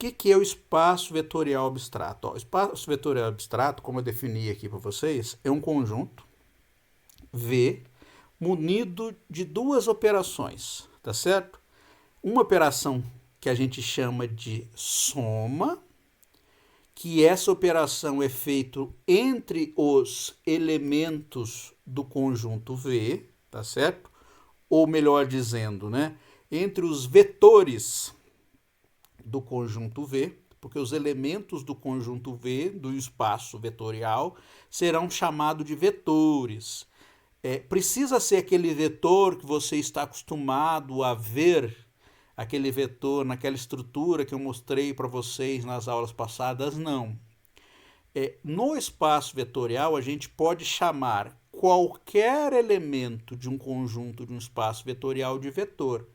que é o espaço vetorial abstrato? Ó, o espaço vetorial abstrato, como eu defini aqui para vocês, é um conjunto V munido de duas operações, tá certo? Uma operação que a gente chama de soma, que essa operação é feita entre os elementos do conjunto V, tá certo? Ou melhor dizendo, né, entre os vetores do conjunto V, porque os elementos do conjunto V, do espaço vetorial, serão chamados de vetores. Precisa ser aquele vetor que você está acostumado a ver, aquele vetor naquela estrutura que eu mostrei para vocês nas aulas passadas? Não. No espaço vetorial, a gente pode chamar qualquer elemento de um conjunto de um espaço vetorial de vetor,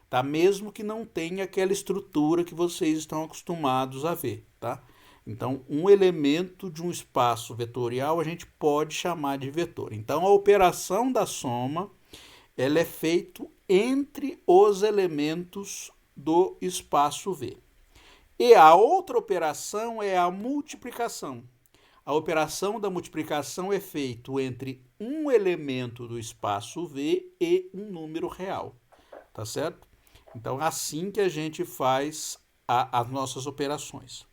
tá? Mesmo que não tenha aquela estrutura que vocês estão acostumados a ver, tá? Então, um elemento de um espaço vetorial a gente pode chamar de vetor. Então, a operação da soma, ela é feita entre os elementos do espaço V. E a outra operação é a multiplicação. A operação da multiplicação é feita entre um elemento do espaço V e um número real, tá certo? Então, assim que a gente faz as nossas operações.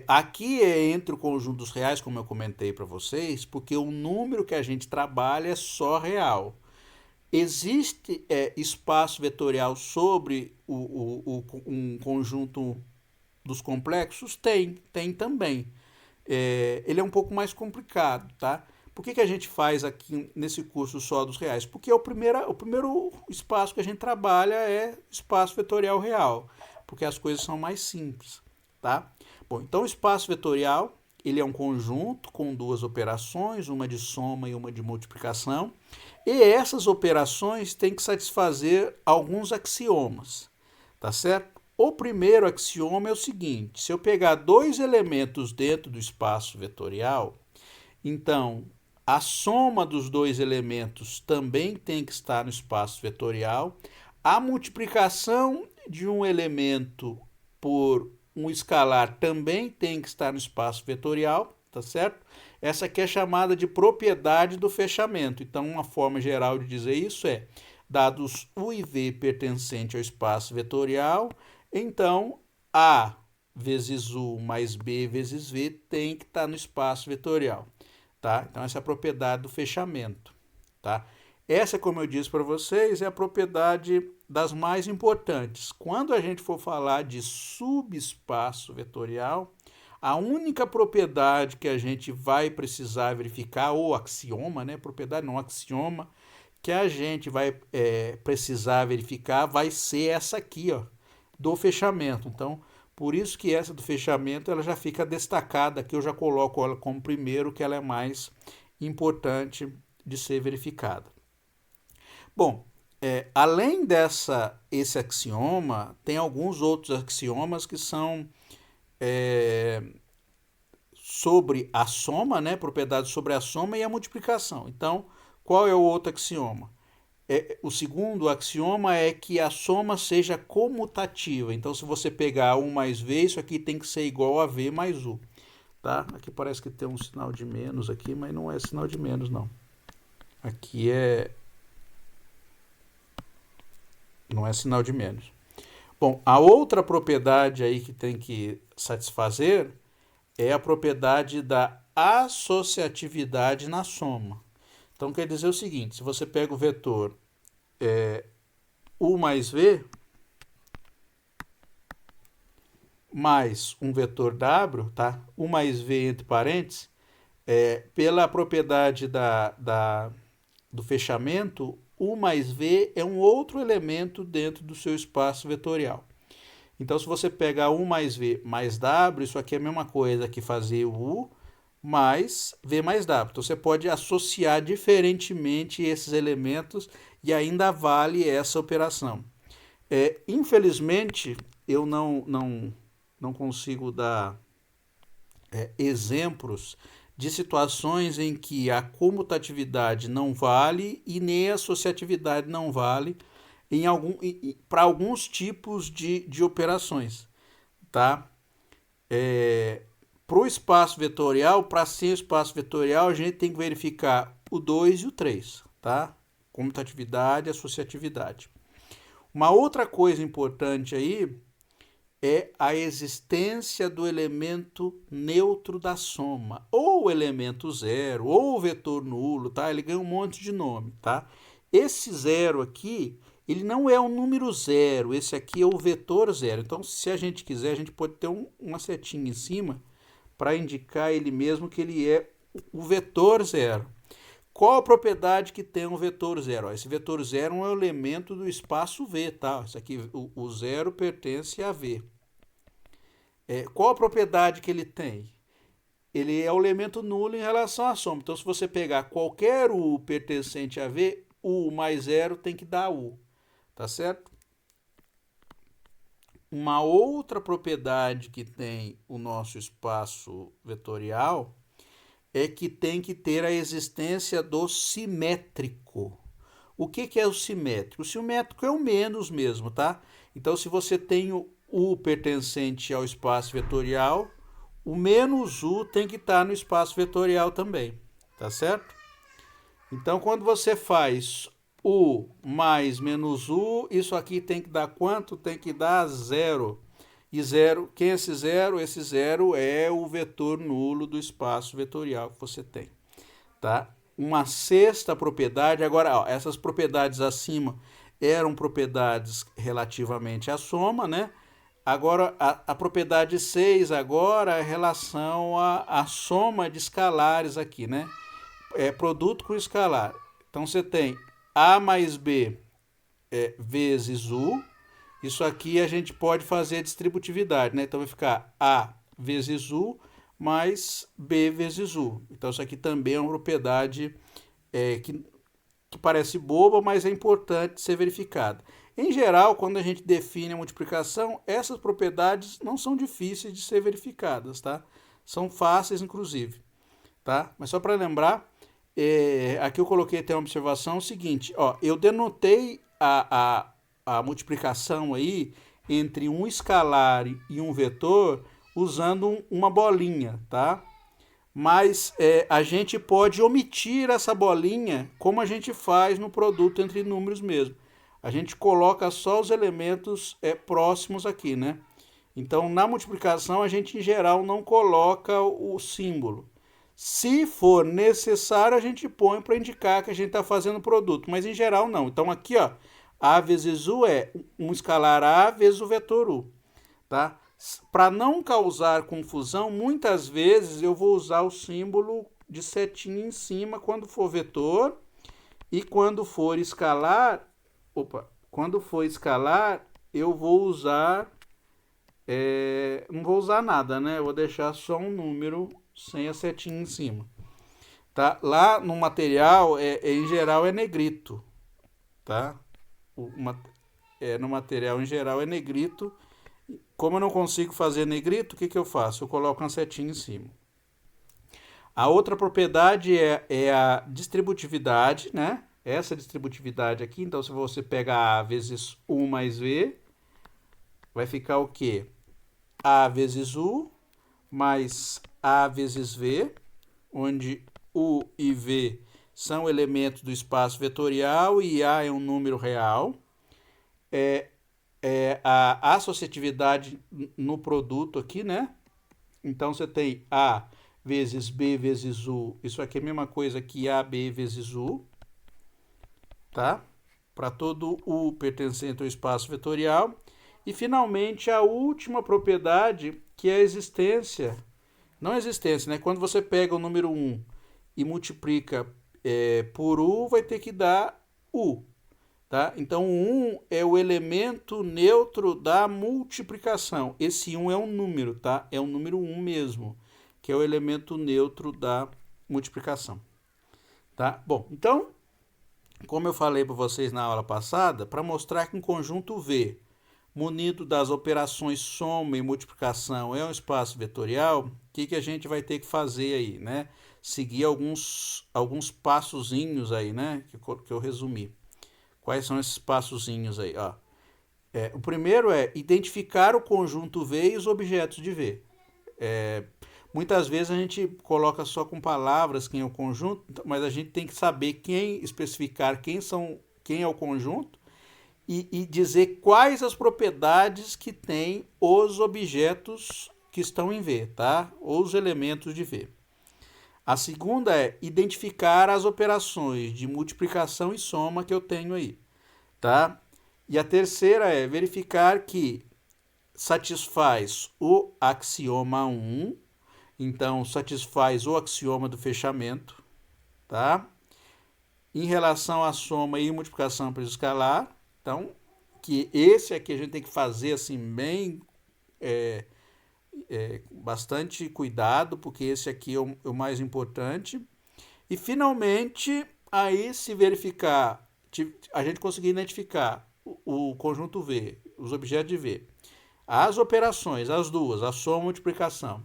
Aqui é entre o conjunto dos reais, como eu comentei para vocês, porque o número que a gente trabalha é só real. Existe espaço vetorial sobre um conjunto dos complexos? Tem também. Ele é um pouco mais complicado, tá? Por que a gente faz aqui nesse curso só dos reais? Porque o primeiro espaço que a gente trabalha é espaço vetorial real, porque as coisas são mais simples, tá? Bom, então o espaço vetorial, ele é um conjunto com duas operações, uma de soma e uma de multiplicação, e essas operações têm que satisfazer alguns axiomas, tá certo? O primeiro axioma é o seguinte: se eu pegar dois elementos dentro do espaço vetorial, então a soma dos dois elementos também tem que estar no espaço vetorial, a multiplicação de um elemento por um escalar também tem que estar no espaço vetorial, tá certo? Essa aqui é chamada de propriedade do fechamento. Então, uma forma geral de dizer isso é: dados U e V pertencente ao espaço vetorial, então A vezes U mais B vezes V tem que estar no espaço vetorial, tá? Então, essa é a propriedade do fechamento, tá? Essa, como eu disse para vocês, é a propriedade das mais importantes. Quando a gente for falar de subespaço vetorial, a única propriedade que a gente vai precisar verificar, ou axioma, né? Propriedade não, axioma, que a gente vai precisar verificar vai ser essa aqui, ó, do fechamento. Então, por isso que essa do fechamento ela já fica destacada aqui, eu já coloco ela como primeiro, que ela é mais importante de ser verificada. Bom, além esse axioma, tem alguns outros axiomas que são sobre a soma, né? Propriedades sobre a soma e a multiplicação. Então, qual é o outro axioma? O segundo axioma é que a soma seja comutativa. Então, se você pegar 1 mais V, isso aqui tem que ser igual a V mais U. Tá? Aqui parece que tem um sinal de menos aqui, mas não é sinal de menos, não. Aqui não é sinal de menos. Bom, a outra propriedade aí que tem que satisfazer é a propriedade da associatividade na soma. Então, quer dizer o seguinte: se você pega o vetor U mais V, mais um vetor W, tá? U mais V entre parênteses, pela propriedade do fechamento, U mais V é um outro elemento dentro do seu espaço vetorial. Então, se você pegar U mais V mais W, isso aqui é a mesma coisa que fazer U mais V mais W. Então, você pode associar diferentemente esses elementos e ainda vale essa operação. Infelizmente, eu não consigo dar exemplos de situações em que a comutatividade não vale e nem a associatividade não vale para alguns tipos de operações. tá? Para o espaço vetorial, para ser espaço vetorial, a gente tem que verificar o 2 e o 3, tá? Comutatividade e associatividade. Uma outra coisa importante aí é a existência do elemento neutro da soma, ou o elemento zero, ou o vetor nulo, tá? Ele ganha um monte de nome, tá? Esse zero aqui, ele não é um número zero, esse aqui é o vetor zero. Então, se a gente quiser, a gente pode ter uma setinha em cima para indicar ele mesmo que ele é o vetor zero. Qual a propriedade que tem um vetor zero? Esse vetor zero é um elemento do espaço V, tá? Isso aqui, o zero pertence a V. Qual a propriedade que ele tem? Ele é o elemento nulo em relação à soma. Então, se você pegar qualquer U pertencente a V, U mais zero tem que dar U, tá certo? Uma outra propriedade que tem o nosso espaço vetorial é que tem que ter a existência do simétrico. O que é o simétrico? O simétrico é o menos mesmo, tá? Então, se você tem o U pertencente ao espaço vetorial, o menos U tem que estar no espaço vetorial também, tá certo? Então, quando você faz U mais menos U, isso aqui tem que dar quanto? Tem que dar zero. E zero, quem é esse zero? Esse zero é o vetor nulo do espaço vetorial que você tem, tá? Uma sexta propriedade, agora, ó, essas propriedades acima eram propriedades relativamente à soma, né? Agora, a propriedade 6 agora é relação à soma de escalares aqui, né? É produto com escalar. Então, você tem A mais B vezes U. Isso aqui a gente pode fazer a distributividade, né? Então vai ficar A vezes U mais B vezes U. Então isso aqui também é uma propriedade que parece boba, mas é importante ser verificada. Em geral, quando a gente define a multiplicação, essas propriedades não são difíceis de ser verificadas, tá? São fáceis, inclusive, tá? Mas só para lembrar, aqui eu coloquei até uma observação seguinte, ó, eu denotei a multiplicação aí entre um escalar e um vetor usando uma bolinha, tá? Mas a gente pode omitir essa bolinha como a gente faz no produto entre números mesmo. A gente coloca só os elementos próximos aqui, né? Então, na multiplicação, a gente, em geral, não coloca o símbolo. Se for necessário, a gente põe para indicar que a gente está fazendo o produto, mas, em geral, não. Então, aqui, ó, A vezes U é um escalar A vezes o vetor U, tá? Para não causar confusão, muitas vezes eu vou usar o símbolo de setinha em cima quando for vetor e quando for escalar, eu vou usar, não vou usar nada, né? Eu vou deixar só um número sem a setinha em cima, tá? Lá no material, em geral, é negrito, tá? No material, em geral, é negrito. Como eu não consigo fazer negrito, o que eu faço? Eu coloco uma setinha em cima. A outra propriedade é a distributividade, né? Essa distributividade aqui, então se você pega A vezes U mais V, vai ficar o quê? A vezes U mais A vezes V, onde U e V são elementos do espaço vetorial e A é um número real. A associatividade no produto aqui, né? Então você tem A vezes B vezes U. Isso aqui é a mesma coisa que AB vezes U, tá? Para todo U pertencente ao espaço vetorial. E finalmente a última propriedade, que é a existência. Não existência, né? Quando você pega o número 1 e multiplica por U, vai ter que dar U. Tá? Então, o 1 é o elemento neutro da multiplicação. Esse 1 é um número, tá? É o número 1 mesmo, que é o elemento neutro da multiplicação. Tá? Bom, então, como eu falei para vocês na aula passada, para mostrar que um conjunto V, munido das operações soma e multiplicação, é um espaço vetorial, o que a gente vai ter que fazer aí, né? Seguir alguns passozinhos aí, né? Que eu resumi. Quais são esses passozinhos aí? Ó. O primeiro é identificar o conjunto V e os objetos de V. Muitas vezes a gente coloca só com palavras quem é o conjunto, mas a gente tem que saber especificar quem é o conjunto e dizer quais as propriedades que tem os objetos que estão em V, tá? Ou os elementos de V. A segunda é identificar as operações de multiplicação e soma que eu tenho aí, tá? E a terceira é verificar que satisfaz o axioma 1, então satisfaz o axioma do fechamento, tá? Em relação à soma e multiplicação por escalar, então, que esse aqui a gente tem que fazer assim bem bastante cuidado, porque esse aqui é o mais importante. E finalmente, aí se verificar, a gente conseguir identificar o conjunto V, os objetos de V, as operações, as duas, a soma e a multiplicação,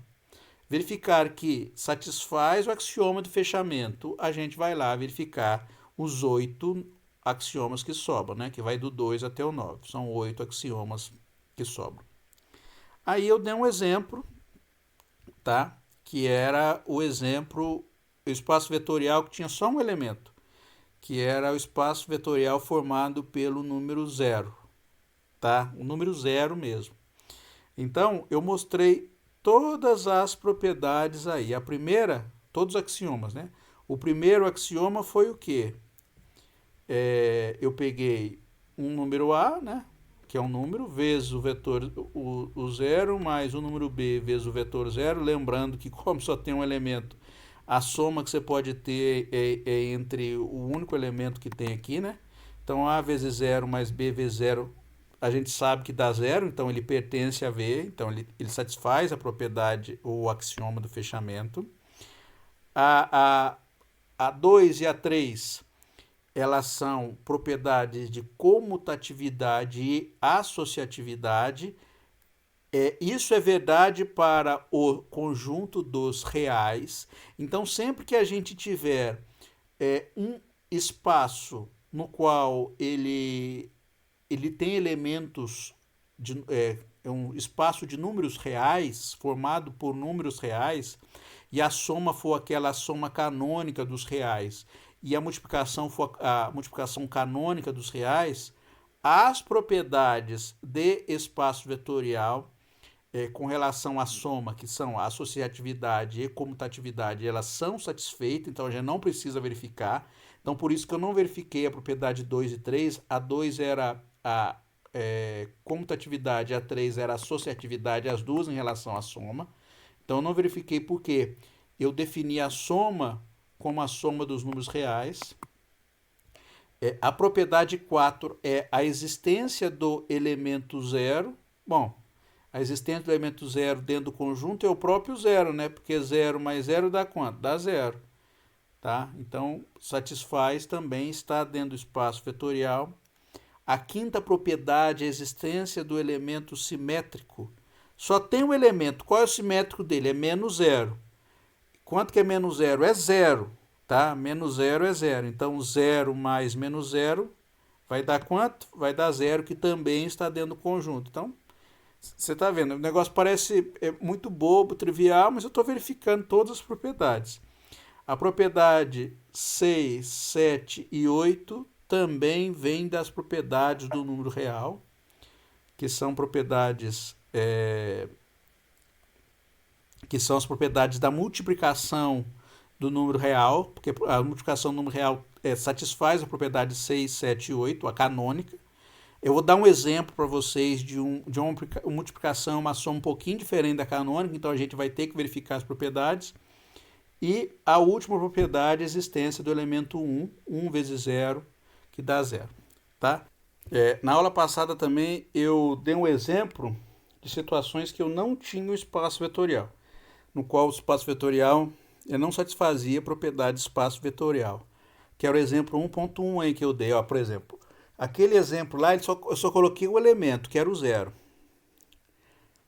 verificar que satisfaz o axioma do fechamento, a gente vai lá verificar os 8 axiomas que sobram, né? Que vai do 2 até o 9. São 8 axiomas que sobram. Aí eu dei um exemplo, tá? Que era o exemplo, o espaço vetorial que tinha só um elemento, que era o espaço vetorial formado pelo número 0, tá? O número 0 mesmo. Então, eu mostrei todas as propriedades aí. A primeira, todos os axiomas, né? O primeiro axioma foi o quê? Eu peguei um número A, né? Que é um número, vezes o vetor o 0, mais o número B vezes o vetor 0. Lembrando que, como só tem um elemento, a soma que você pode ter é entre o único elemento que tem aqui, né? Então, A vezes 0 mais B vezes 0, a gente sabe que dá 0, então ele pertence a V, então ele satisfaz a propriedade ou o axioma do fechamento. A 2 e a 3, elas são propriedades de comutatividade e associatividade. Isso é verdade para o conjunto dos reais. Então, sempre que a gente tiver um espaço no qual ele tem elementos, um espaço de números reais, formado por números reais, e a soma for aquela soma canônica dos reais, e a multiplicação for a multiplicação canônica dos reais, as propriedades de espaço vetorial com relação à soma, que são a associatividade e comutatividade, elas são satisfeitas, então a gente não precisa verificar. Então, por isso que eu não verifiquei a propriedade 2 e 3. A 2 era a comutatividade, a 3 era a associatividade, as duas em relação à soma. Então, eu não verifiquei porque eu defini a soma como a soma dos números reais. A propriedade 4 é a existência do elemento 0. Bom, a existência do elemento 0 dentro do conjunto é o próprio 0, né? Porque 0 mais 0 dá quanto? Dá 0. Tá? Então, satisfaz também, está dentro do espaço vetorial. A quinta propriedade é a existência do elemento simétrico. Só tem um elemento. Qual é o simétrico dele? É menos 0. Quanto que é menos 0? É 0. Tá? Menos 0 é 0. Então, 0 mais menos 0 vai dar quanto? Vai dar 0, que também está dentro do conjunto. Então, você está vendo, o negócio parece muito bobo, trivial, mas eu estou verificando todas as propriedades. A propriedade 6, 7 e 8 também vem das propriedades do número real, que são propriedades que são as propriedades da multiplicação do número real, porque a multiplicação do número real satisfaz a propriedade 6, 7 e 8, a canônica. Eu vou dar um exemplo para vocês de uma multiplicação, uma soma um pouquinho diferente da canônica, então a gente vai ter que verificar as propriedades. E a última propriedade é a existência do elemento 1, 1 vezes 0, que dá 0. Tá? Na aula passada também eu dei um exemplo de situações que eu não tinha o espaço vetorial, no qual o espaço vetorial não satisfazia a propriedade de espaço vetorial, que era o exemplo 1.1 aí que eu dei. Ó, por exemplo, aquele exemplo lá, eu só coloquei o elemento, que era o 0.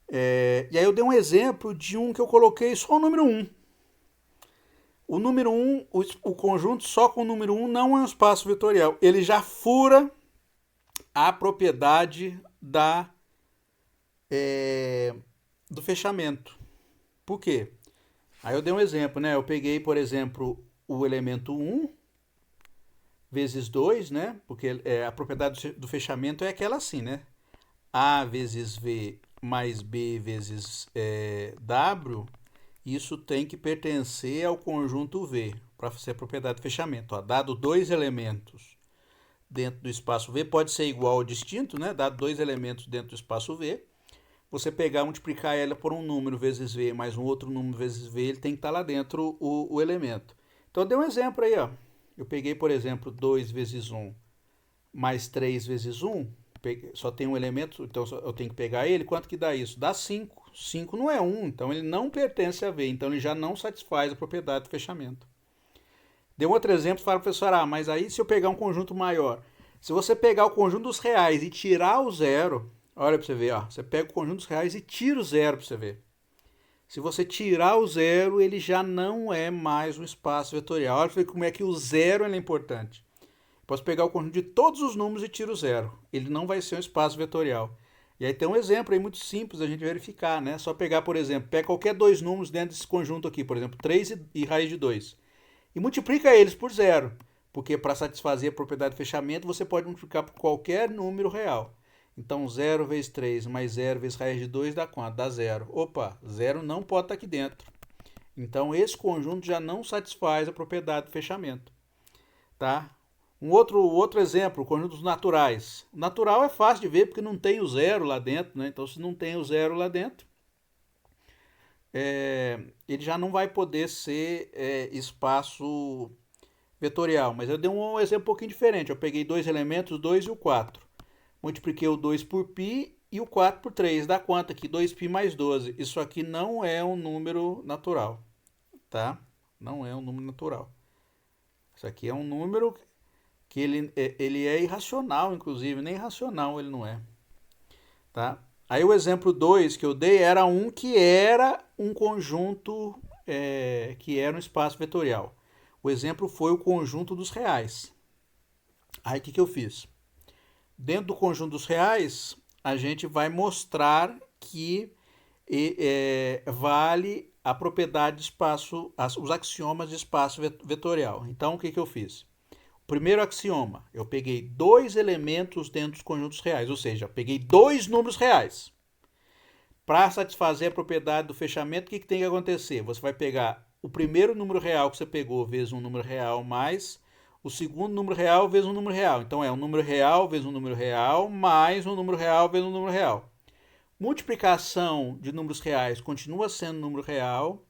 E aí eu dei um exemplo de um que eu coloquei só o número 1. O número 1, o conjunto só com o número 1 não é um espaço vetorial. Ele já fura a propriedade do fechamento. Por quê? Aí eu dei um exemplo, né? Eu peguei, por exemplo, o elemento 1 vezes 2, né? Porque a propriedade do fechamento é aquela assim, né? A vezes V mais B vezes W, isso tem que pertencer ao conjunto V, para ser a propriedade do fechamento. Ó, dado dois elementos dentro do espaço V, pode ser igual ou distinto, né? Dado dois elementos dentro do espaço V, você pegar e multiplicar ela por um número vezes V mais um outro número vezes V, ele tem que estar lá dentro o elemento. Então eu dei um exemplo aí, ó. Eu peguei, por exemplo, 2 vezes 1 mais 3 vezes 1, só tem um elemento, então eu tenho que pegar ele. Quanto que dá isso? Dá 5. 5 não é 1, então ele não pertence a V, então ele já não satisfaz a propriedade do fechamento. Deu um outro exemplo, fala, professor, mas aí se eu pegar um conjunto maior, se você pegar o conjunto dos reais e tirar o zero, olha para você ver, ó, você pega o conjunto dos reais e tira o zero para você ver. Se você tirar o zero, ele já não é mais um espaço vetorial. Olha para ver como é que o zero é importante. Posso pegar o conjunto de todos os números e tiro o zero. Ele não vai ser um espaço vetorial. E aí tem um exemplo aí muito simples da gente verificar, né? Só pegar, por exemplo, pega qualquer dois números dentro desse conjunto aqui, por exemplo, 3 e raiz de 2. E multiplica eles por zero. Porque para satisfazer a propriedade de fechamento, você pode multiplicar por qualquer número real. Então 0 vezes 3 mais 0 vezes raiz de 2 dá quanto? Dá zero. Opa, zero não pode estar aqui dentro. Então esse conjunto já não satisfaz a propriedade de fechamento. Tá? Um outro exemplo, conjuntos naturais. O natural é fácil de ver porque não tem o zero lá dentro, né? Então se não tem o zero lá dentro, ele já não vai poder ser espaço vetorial. Mas eu dei um exemplo um pouquinho diferente. Eu peguei dois elementos, 2 e o 4. Multipliquei o 2 por π e o 4 por 3. Dá quanto aqui? 2π mais 12. Isso aqui não é um número natural. Tá? Não é um número natural. Isso aqui é um número que ele é irracional, inclusive. Nem racional ele não é. Tá? Aí o exemplo 2 que eu dei era um que era um conjunto, que era um espaço vetorial. O exemplo foi o conjunto dos reais. Aí o que eu fiz? Dentro do conjunto dos reais, a gente vai mostrar que vale a propriedade de espaço, os axiomas de espaço vetorial. Então, o que eu fiz? O primeiro axioma, eu peguei dois elementos dentro dos conjuntos reais, ou seja, eu peguei dois números reais. Para satisfazer a propriedade do fechamento, o que tem que acontecer? Você vai pegar o primeiro número real que você pegou vezes um número real mais o segundo número real vezes um número real. Então é um número real vezes um número real mais um número real vezes um número real. Multiplicação de números reais continua sendo número real.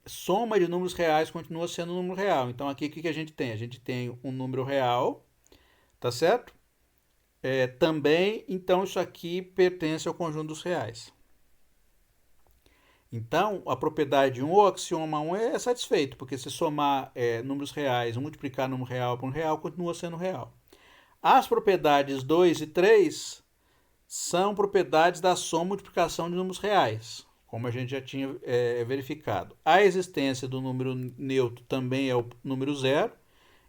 Soma de números reais continua sendo número real. Então aqui o que a gente tem? A gente tem um número real, tá certo? Também, então isso aqui pertence ao conjunto dos reais. Então, a propriedade 1 ou axioma 1 é satisfeito, porque se somar números reais ou multiplicar número real por um real, continua sendo real. As propriedades 2 e 3 são propriedades da soma e multiplicação de números reais, como a gente já tinha verificado. A existência do número neutro também é o número zero,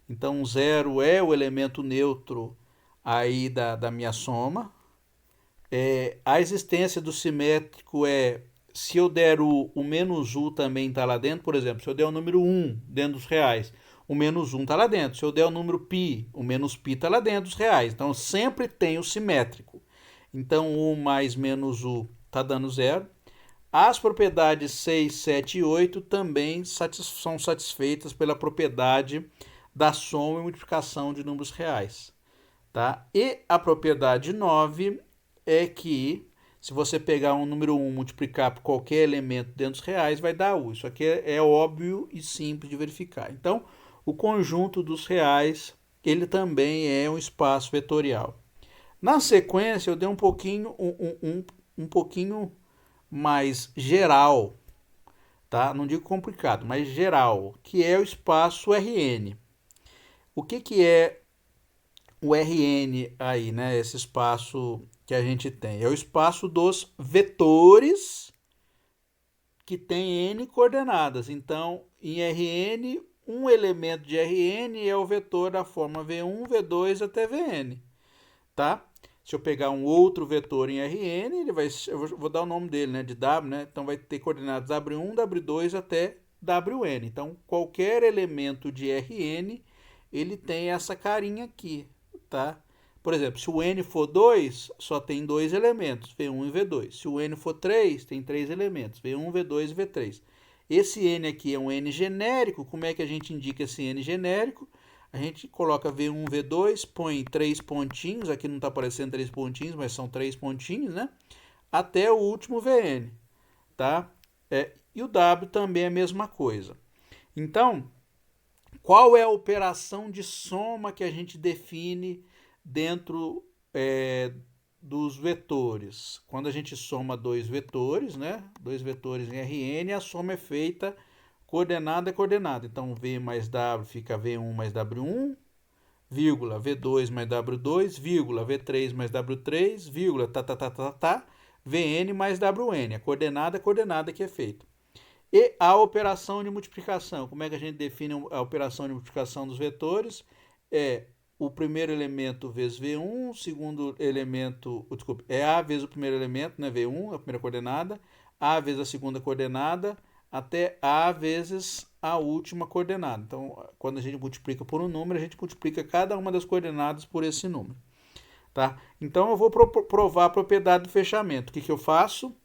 então zero é o elemento neutro aí da minha soma. A existência do simétrico se eu der o menos u também está lá dentro, por exemplo, se eu der o número 1 dentro dos reais, o menos 1 está lá dentro. Se eu der o número π, o menos π está lá dentro dos reais. Então, sempre tem o simétrico. Então, u mais menos u está dando zero. As propriedades 6, 7 e 8 também são satisfeitas pela propriedade da soma e multiplicação de números reais. Tá? E a propriedade 9 é que se você pegar um número 1 e multiplicar por qualquer elemento dentro dos reais, vai dar u. Isso aqui é óbvio e simples de verificar. Então, o conjunto dos reais, ele também é um espaço vetorial. Na sequência, eu dei um pouquinho mais geral, tá? Não digo complicado, mas geral, que é o espaço Rn. O que é o Rn aí, né? Esse espaço que a gente tem. É o espaço dos vetores que tem n coordenadas. Então, em Rn, um elemento de Rn é o vetor da forma V1, V2 até Vn, tá? Se eu pegar um outro vetor em Rn, ele vai, vou dar o nome dele, né, de W, né? Então vai ter coordenadas W1, W2 até Wn. Então qualquer elemento de Rn, ele tem essa carinha aqui, tá? Por exemplo, se o n for 2, só tem dois elementos, V1 e V2. Se o n for 3, tem três elementos, V1, V2 e V3. Esse n aqui é um n genérico. Como é que a gente indica esse n genérico? A gente coloca V1, V2, põe três pontinhos, aqui não está aparecendo três pontinhos, mas são três pontinhos, né? Até o último Vn, tá? E o W também é a mesma coisa. Então, qual é a operação de soma que a gente define dentro dos vetores? Quando a gente soma dois vetores, né? Dois vetores em Rn, a soma é feita coordenada a coordenada. Então, V mais W fica V1 mais W1, vírgula, V2 mais W2, vírgula, V3 mais W3, vírgula, Vn mais Wn. A coordenada que é feita. E a operação de multiplicação. Como é que a gente define a operação de multiplicação dos vetores? É o primeiro elemento vezes V1, o segundo elemento, desculpa, é A vezes o primeiro elemento, né, V1, a primeira coordenada, A vezes a segunda coordenada, até A vezes a última coordenada. Então, quando a gente multiplica por um número, a gente multiplica cada uma das coordenadas por esse número. Tá? Então, eu vou provar a propriedade do fechamento. O que eu faço?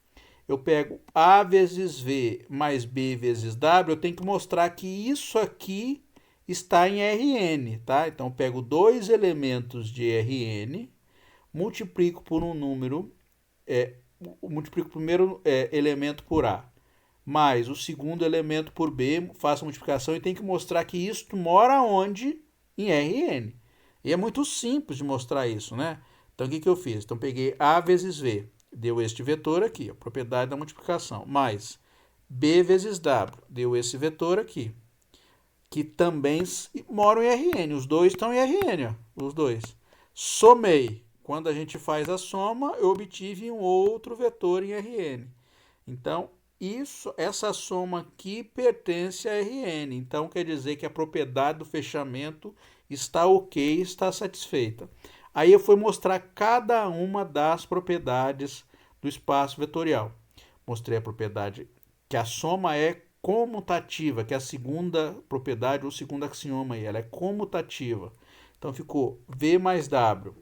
Eu pego A vezes V mais B vezes W, eu tenho que mostrar que isso aqui está em Rn, tá? Então, eu pego dois elementos de Rn, multiplico por um número, multiplico o primeiro elemento por A, mais o segundo elemento por B, faço a multiplicação e tenho que mostrar que isso mora onde? Em Rn. E é muito simples de mostrar isso, né? Então, o que eu fiz? Então, peguei A vezes V, deu este vetor aqui, a propriedade da multiplicação, mais B vezes W, deu esse vetor aqui, que também moram em Rn, os dois estão em Rn, ó, os dois. Somei, quando a gente faz a soma, eu obtive um outro vetor em Rn. Então, essa soma aqui pertence a Rn, então quer dizer que a propriedade do fechamento está ok, está satisfeita. Aí eu fui mostrar cada uma das propriedades do espaço vetorial. Mostrei a propriedade que a soma é comutativa, que é a segunda propriedade, ou segundo axioma aí, ela é comutativa. Então ficou V mais W. O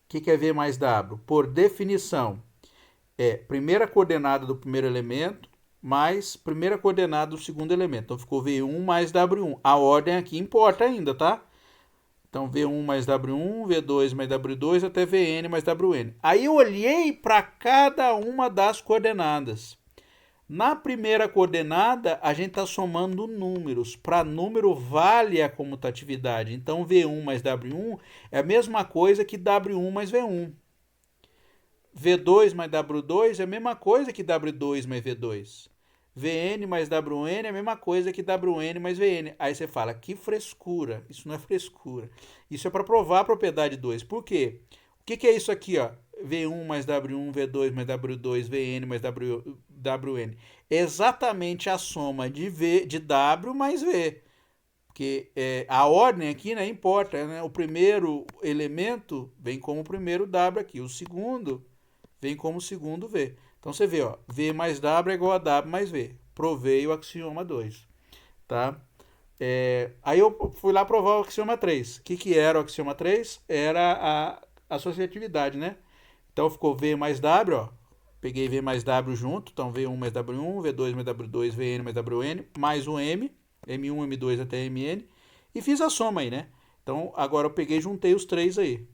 que é V mais W? Por definição, é primeira coordenada do primeiro elemento mais primeira coordenada do segundo elemento. Então ficou V1 mais W1. A ordem aqui importa ainda, tá? Então, V1 mais W1, V2 mais W2, até Vn mais Wn. Aí eu olhei para cada uma das coordenadas. Na primeira coordenada, a gente está somando números. Para número, vale a comutatividade. Então, V1 mais W1 é a mesma coisa que W1 mais V1. V2 mais W2 é a mesma coisa que W2 mais V2. Vn mais Wn é a mesma coisa que Wn mais Vn. Aí você fala, que frescura. Isso não é frescura. Isso é para provar a propriedade 2. Por quê? O que é isso aqui, ó? V1 mais W1, V2 mais W2, Vn mais Wn. É exatamente a soma de W mais V. Porque a ordem aqui, né, importa. Né? O primeiro elemento vem como o primeiro W aqui. O segundo vem como o segundo V. Então, você vê, ó, V mais W é igual a W mais V. Provei o axioma 2. Tá? Aí eu fui lá provar o axioma 3. O que era o axioma 3? Era a associatividade, né? Então, ficou V mais W, ó. Peguei V mais W junto. Então, V1 mais W1, V2 mais W2, Vn mais Wn, mais o M. M1, M2 até Mn. E fiz a soma aí, né? Então, agora eu peguei e juntei os três aí.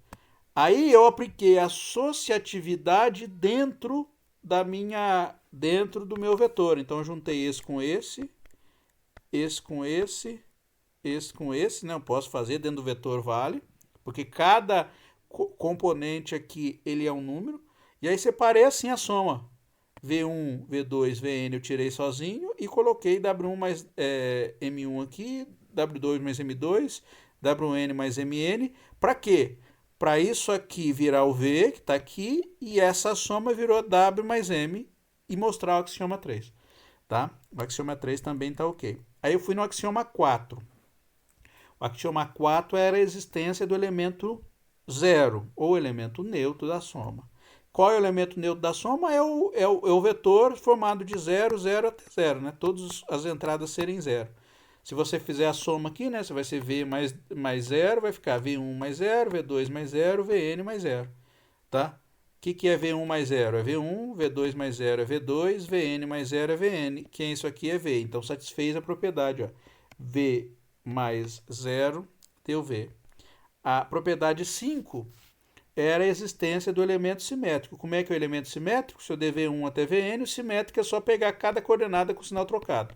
Aí eu apliquei a associatividade dentro do meu vetor. Então eu juntei esse com esse com esse com esse, né? Eu posso fazer dentro do vetor vale, porque cada componente aqui ele é um número. E aí separei assim a soma. V1, V2, Vn eu tirei sozinho e coloquei W1 mais M1 aqui, W2 mais M2, Wn mais Mn. Para quê? Para isso aqui virar o V, que está aqui, e essa soma virou W mais M e mostrar o axioma 3. tá? O axioma 3 também está ok. Aí eu fui no axioma 4. O axioma 4 era a existência do elemento zero, ou elemento neutro da soma. Qual é o elemento neutro da soma? É o vetor formado de 0, 0 até 0, né? Todas as entradas serem 0. Se você fizer a soma aqui, né? Você vai ser V mais 0, vai ficar V1 mais 0, V2 mais 0, Vn mais 0, tá? O que é V1 mais 0? É V1, V2 mais 0 é V2, Vn mais 0 é Vn. Que isso aqui é V. Então, satisfez a propriedade, ó. V mais 0 deu V. A propriedade 5 era a existência do elemento simétrico. Como é que é o elemento simétrico? Se eu der V1 até Vn, o simétrico é só pegar cada coordenada com o sinal trocado.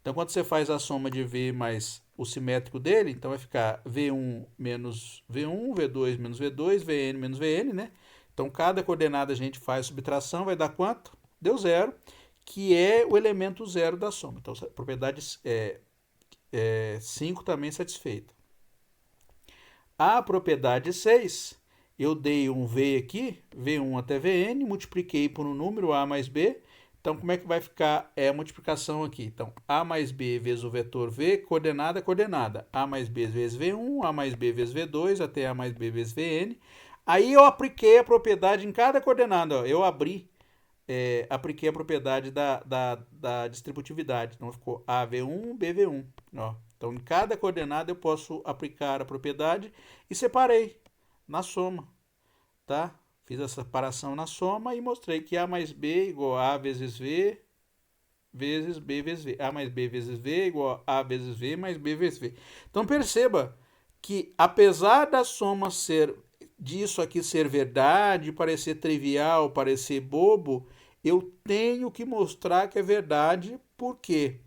Então, quando você faz a soma de V mais o simétrico dele, então vai ficar V1 menos V1, V2 menos V2, Vn menos Vn, né? Então, cada coordenada a gente faz subtração, vai dar quanto? Deu 0, que é o elemento zero da soma. Então, a propriedade 5 também satisfeita. A propriedade 6, eu dei um V aqui, V1 até Vn, multipliquei por um número, A mais B. Então, como é que vai ficar a multiplicação aqui? Então, A mais B vezes o vetor V, coordenada, coordenada. A mais B vezes V1, A mais B vezes V2, até A mais B vezes Vn. Aí eu apliquei a propriedade em cada coordenada. Ó. Eu apliquei a propriedade da distributividade. Então, ficou AV1, BV1. Ó. Então, em cada coordenada eu posso aplicar a propriedade e separei na soma, tá? Fiz a separação na soma e mostrei que A mais B igual a vezes V vezes B vezes V. A mais B vezes V igual a vezes V mais B vezes V. Então, perceba que, apesar da soma disso aqui ser verdade, parecer trivial, parecer bobo, eu tenho que mostrar que é verdade. Por quê?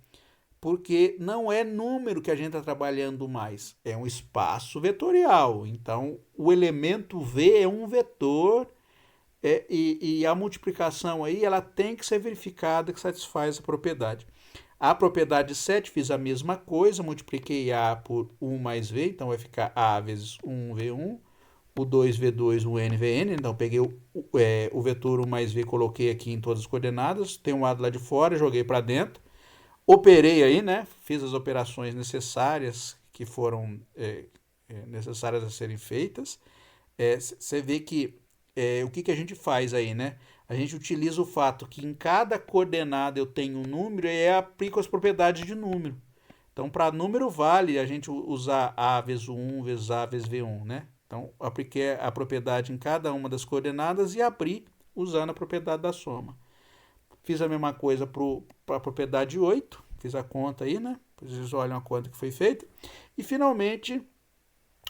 Porque não é número que a gente está trabalhando mais, é um espaço vetorial. Então, o elemento V é um vetor e a multiplicação aí ela tem que ser verificada que satisfaz a propriedade. A propriedade 7, fiz a mesma coisa, multipliquei A por 1 mais V, então vai ficar A vezes 1V1, o 2V2, o NVN, então peguei o vetor 1 mais V, coloquei aqui em todas as coordenadas, tem um lado lá de fora, joguei para dentro, operei aí, né? Fiz as operações necessárias que foram necessárias a serem feitas. Você vê que o que a gente faz aí, né? A gente utiliza o fato que em cada coordenada eu tenho um número e aplico as propriedades de número. Então, para número vale a gente usar A vezes 1 vezes A vezes V1, né? Então, apliquei a propriedade em cada uma das coordenadas e abri usando a propriedade da soma. Fiz a mesma coisa para a propriedade 8, fiz a conta aí, né? Vocês olham a conta que foi feita. E, finalmente,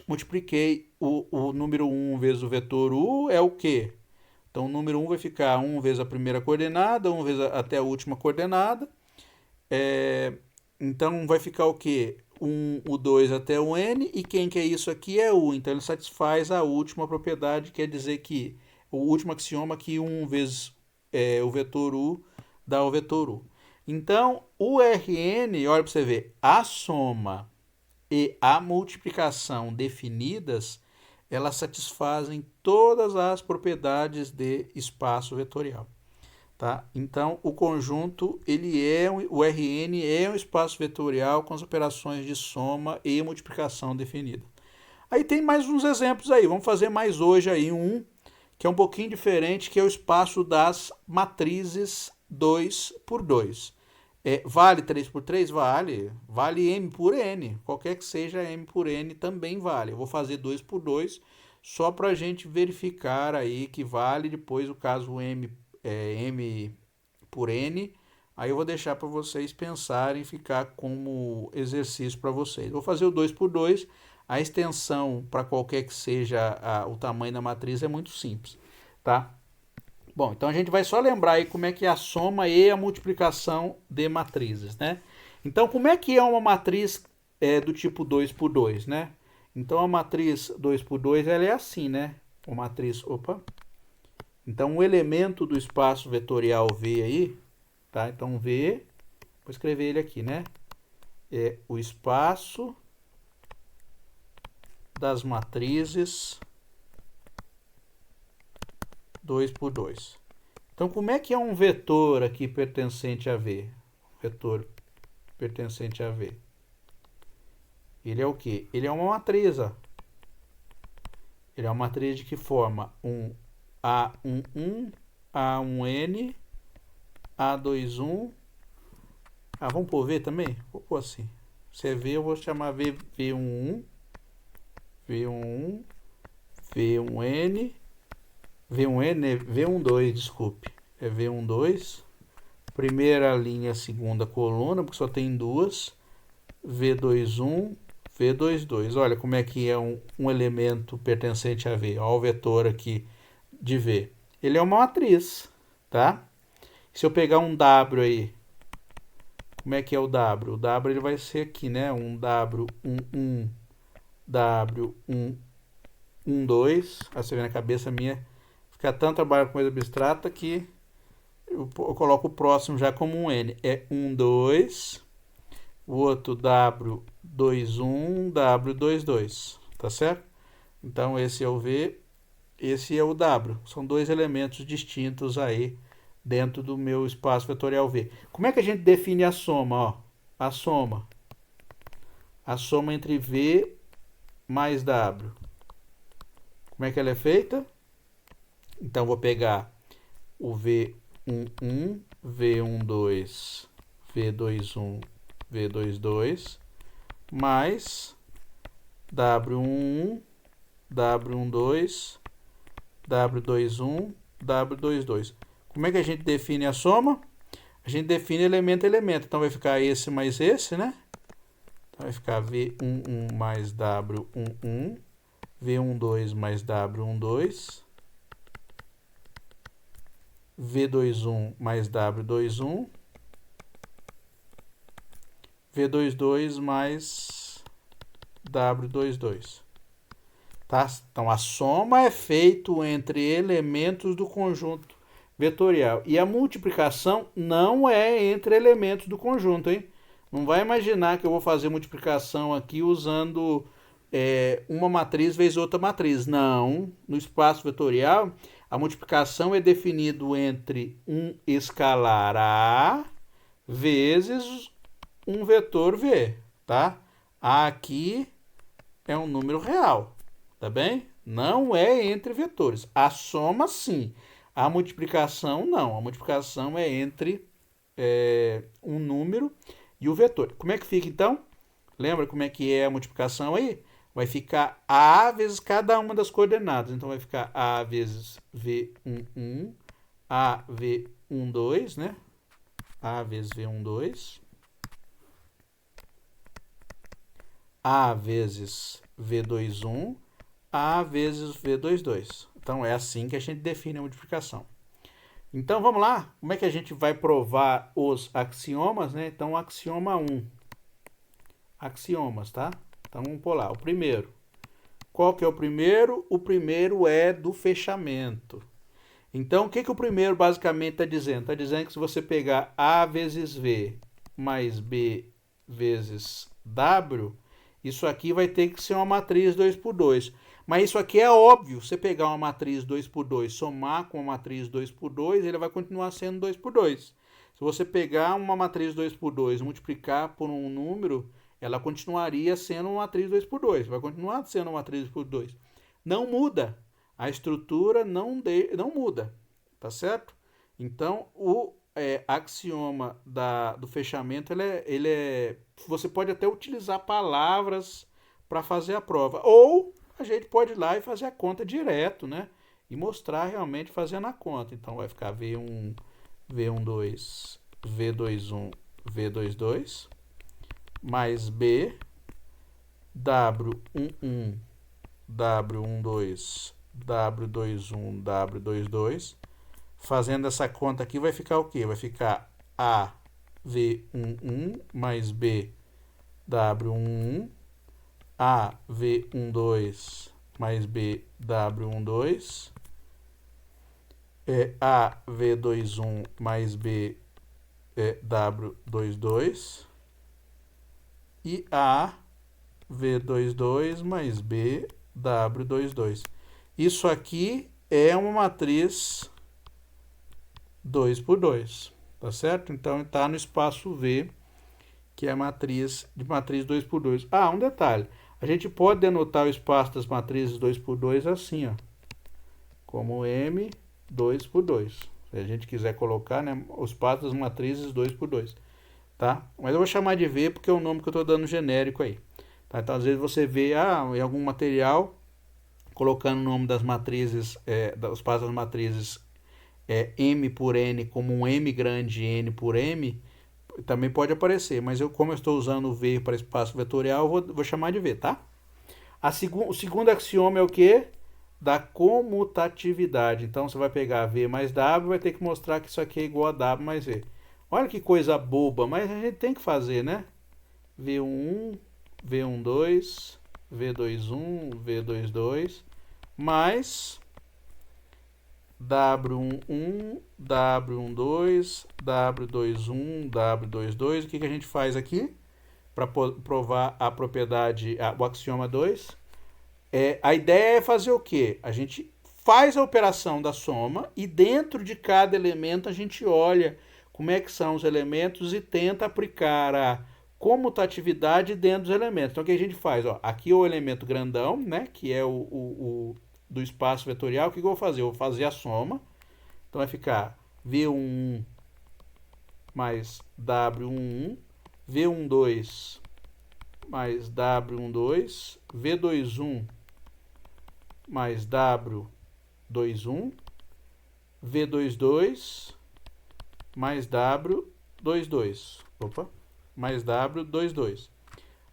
multipliquei o número 1 vezes o vetor U, é o quê? Então, o número 1 vai ficar 1 vezes a primeira coordenada, 1 vezes até a última coordenada. Então, vai ficar o quê? O 2 até o N, e quem que é isso aqui é U. Então, ele satisfaz a última propriedade, quer dizer que o último axioma que 1 vezes o vetor U dá o vetor U. Então, o Rn, olha para você ver, a soma e a multiplicação definidas, elas satisfazem todas as propriedades de espaço vetorial. Tá? Então, o conjunto, o Rn é um espaço vetorial com as operações de soma e multiplicação definida. Aí tem mais uns exemplos aí, vamos fazer mais hoje aí um que é um pouquinho diferente, que é o espaço das matrizes 2 por 2. Vale 3 por 3? Vale. Vale M por N. Qualquer que seja M por N também vale. Eu vou fazer 2 por 2 só para a gente verificar aí que vale. Depois o caso M por N. Aí eu vou deixar para vocês pensarem e ficar como exercício para vocês. Vou fazer o 2 por 2. A extensão para qualquer que seja o tamanho da matriz é muito simples, tá? Bom, então a gente vai só lembrar aí como é que é a soma e a multiplicação de matrizes, né? Então, como é que é uma matriz do tipo 2 por 2, né? Então, a matriz 2 por 2 ela é assim, né? Uma matriz, Então, o elemento do espaço vetorial V aí, tá? Então, V, vou escrever ele aqui, né? É o espaço das matrizes 2 por 2. Então, como é que é um vetor aqui pertencente a V? vetor pertencente a V? Ele é o quê? Ele é uma matriz, ó. Ele é uma matriz de que forma? Um A11, A1N, A21. Ah, vamos pôr V também? Vou pôr assim. Se é V, eu vou chamar V11, V11, V1N, V1N, V12, desculpe. É V12. Primeira linha, segunda coluna, porque só tem duas. V21, V22. Olha como é que é um elemento pertencente a V. Olha o vetor aqui de V. Ele é uma matriz, tá? Se eu pegar um W aí, como é que é o W? O W ele vai ser aqui, né? Um W11, W112. Você vê na cabeça minha, fica tanto trabalho com coisa abstrata que eu coloco o próximo já como um N. É 12, o outro W21, W22, tá certo? Então esse é o V, esse é o W. São dois elementos distintos aí dentro do meu espaço vetorial V. Como é que a gente define a soma? Ó, a soma entre V mais W. Como é que ela é feita? Então vou pegar o V11, V12, V21, V22 mais W11, W12, W21, W22. Como é que a gente define a soma? A gente define elemento a elemento. Então vai ficar esse mais esse, né? Então vai ficar V11 mais W11, V12 mais W12, V21 mais W21, V22 mais W22. Tá? Então a soma é feita entre elementos do conjunto vetorial. E a multiplicação não é entre elementos do conjunto, hein? Não vai imaginar que eu vou fazer multiplicação aqui usando uma matriz vezes outra matriz. Não. No espaço vetorial, a multiplicação é definido entre um escalar A vezes um vetor V, tá? A aqui é um número real, tá bem? Não é entre vetores. A soma, sim. A multiplicação, não. A multiplicação é entre um número e o vetor. Como é que fica, então? Lembra como é que é a multiplicação aí? Vai ficar A vezes cada uma das coordenadas. Então, vai ficar A vezes V11, A, V12, né? A vezes V12. A vezes V21, A vezes V22. Então, é assim que a gente define a multiplicação. Então, vamos lá. Como é que a gente vai provar os axiomas, né? Então, axioma 1. Axiomas, tá? Então, vamos por lá. O primeiro. Qual que é o primeiro? O primeiro é do fechamento. Então, o que o primeiro basicamente está dizendo? Está dizendo que se você pegar A vezes V mais B vezes W, isso aqui vai ter que ser uma matriz 2x2. Mas isso aqui é óbvio. Você pegar uma matriz 2x2, somar com uma matriz 2x2, ele vai continuar sendo 2x2. Se você pegar uma matriz 2x2 e multiplicar por um número, ela continuaria sendo uma matriz 2x2. Vai continuar sendo uma matriz 2x2. Não muda. A estrutura não muda. Tá certo? Então, o axioma do fechamento, você pode até utilizar palavras para fazer a prova. Ou a gente pode ir lá e fazer a conta direto, né? E mostrar realmente fazendo a conta. Então, vai ficar V1, V12, V21, V22, mais B, W11, W12, W21, W22. Fazendo essa conta aqui, vai ficar o quê? Vai ficar A, V11, mais B, W11, A, V12, mais B, W12, A, V21, mais B, W22, e A, V22, mais B, W22. Isso aqui é uma matriz 2x2, tá certo? Então está no espaço V, que é a matriz de matriz 2 por 2. Ah, um detalhe. A gente pode denotar o espaço das matrizes 2 por 2 assim, ó, como M 2 por 2. Se a gente quiser colocar, né, o espaço das matrizes 2 por 2, tá? Mas eu vou chamar de V porque é o nome que eu estou dando genérico aí. Tá? Então, às vezes você vê em algum material colocando o nome das matrizes, os espaços das matrizes M por N como um M grande N por M, também pode aparecer, mas como eu estou usando o V para espaço vetorial, eu vou chamar de V, tá? O segundo axioma é o quê? Da comutatividade. Então você vai pegar V mais W e vai ter que mostrar que isso aqui é igual a W mais V. Olha que coisa boba, mas a gente tem que fazer, né? V11, V12, V21, V22, mais W11, W12, W21, W22. O que a gente faz aqui para provar a propriedade, o axioma 2? A ideia é fazer o quê? A gente faz a operação da soma e dentro de cada elemento a gente olha como é que são os elementos e tenta aplicar a comutatividade dentro dos elementos. Então o que a gente faz? Ó, aqui é o elemento grandão, né, que é o do espaço vetorial. O que eu vou fazer? Eu vou fazer a soma. Então vai ficar V11 mais W11, V12 mais W12, V21 mais W21, V22 mais W22. Opa, mais W22.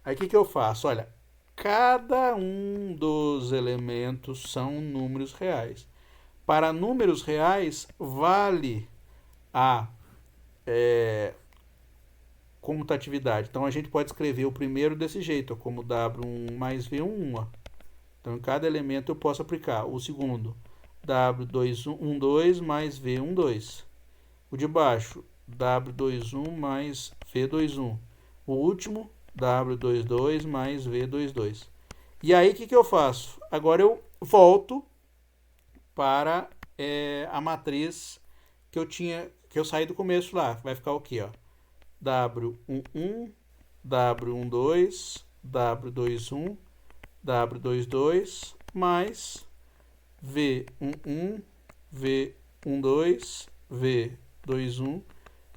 Aí o que eu faço? Olha, cada um dos elementos são números reais. Para números reais, vale a comutatividade. Então a gente pode escrever o primeiro desse jeito, como W1 mais V1. Ó. Então em cada elemento eu posso aplicar. O segundo, W212 mais V12. O de baixo, W21 mais V21. O último, W22 mais V22. E aí o que eu faço? Agora eu volto para a matriz que eu saí do começo lá. Vai ficar o quê? Ó? W11, W12, W21, W22 mais V11, V12, V21,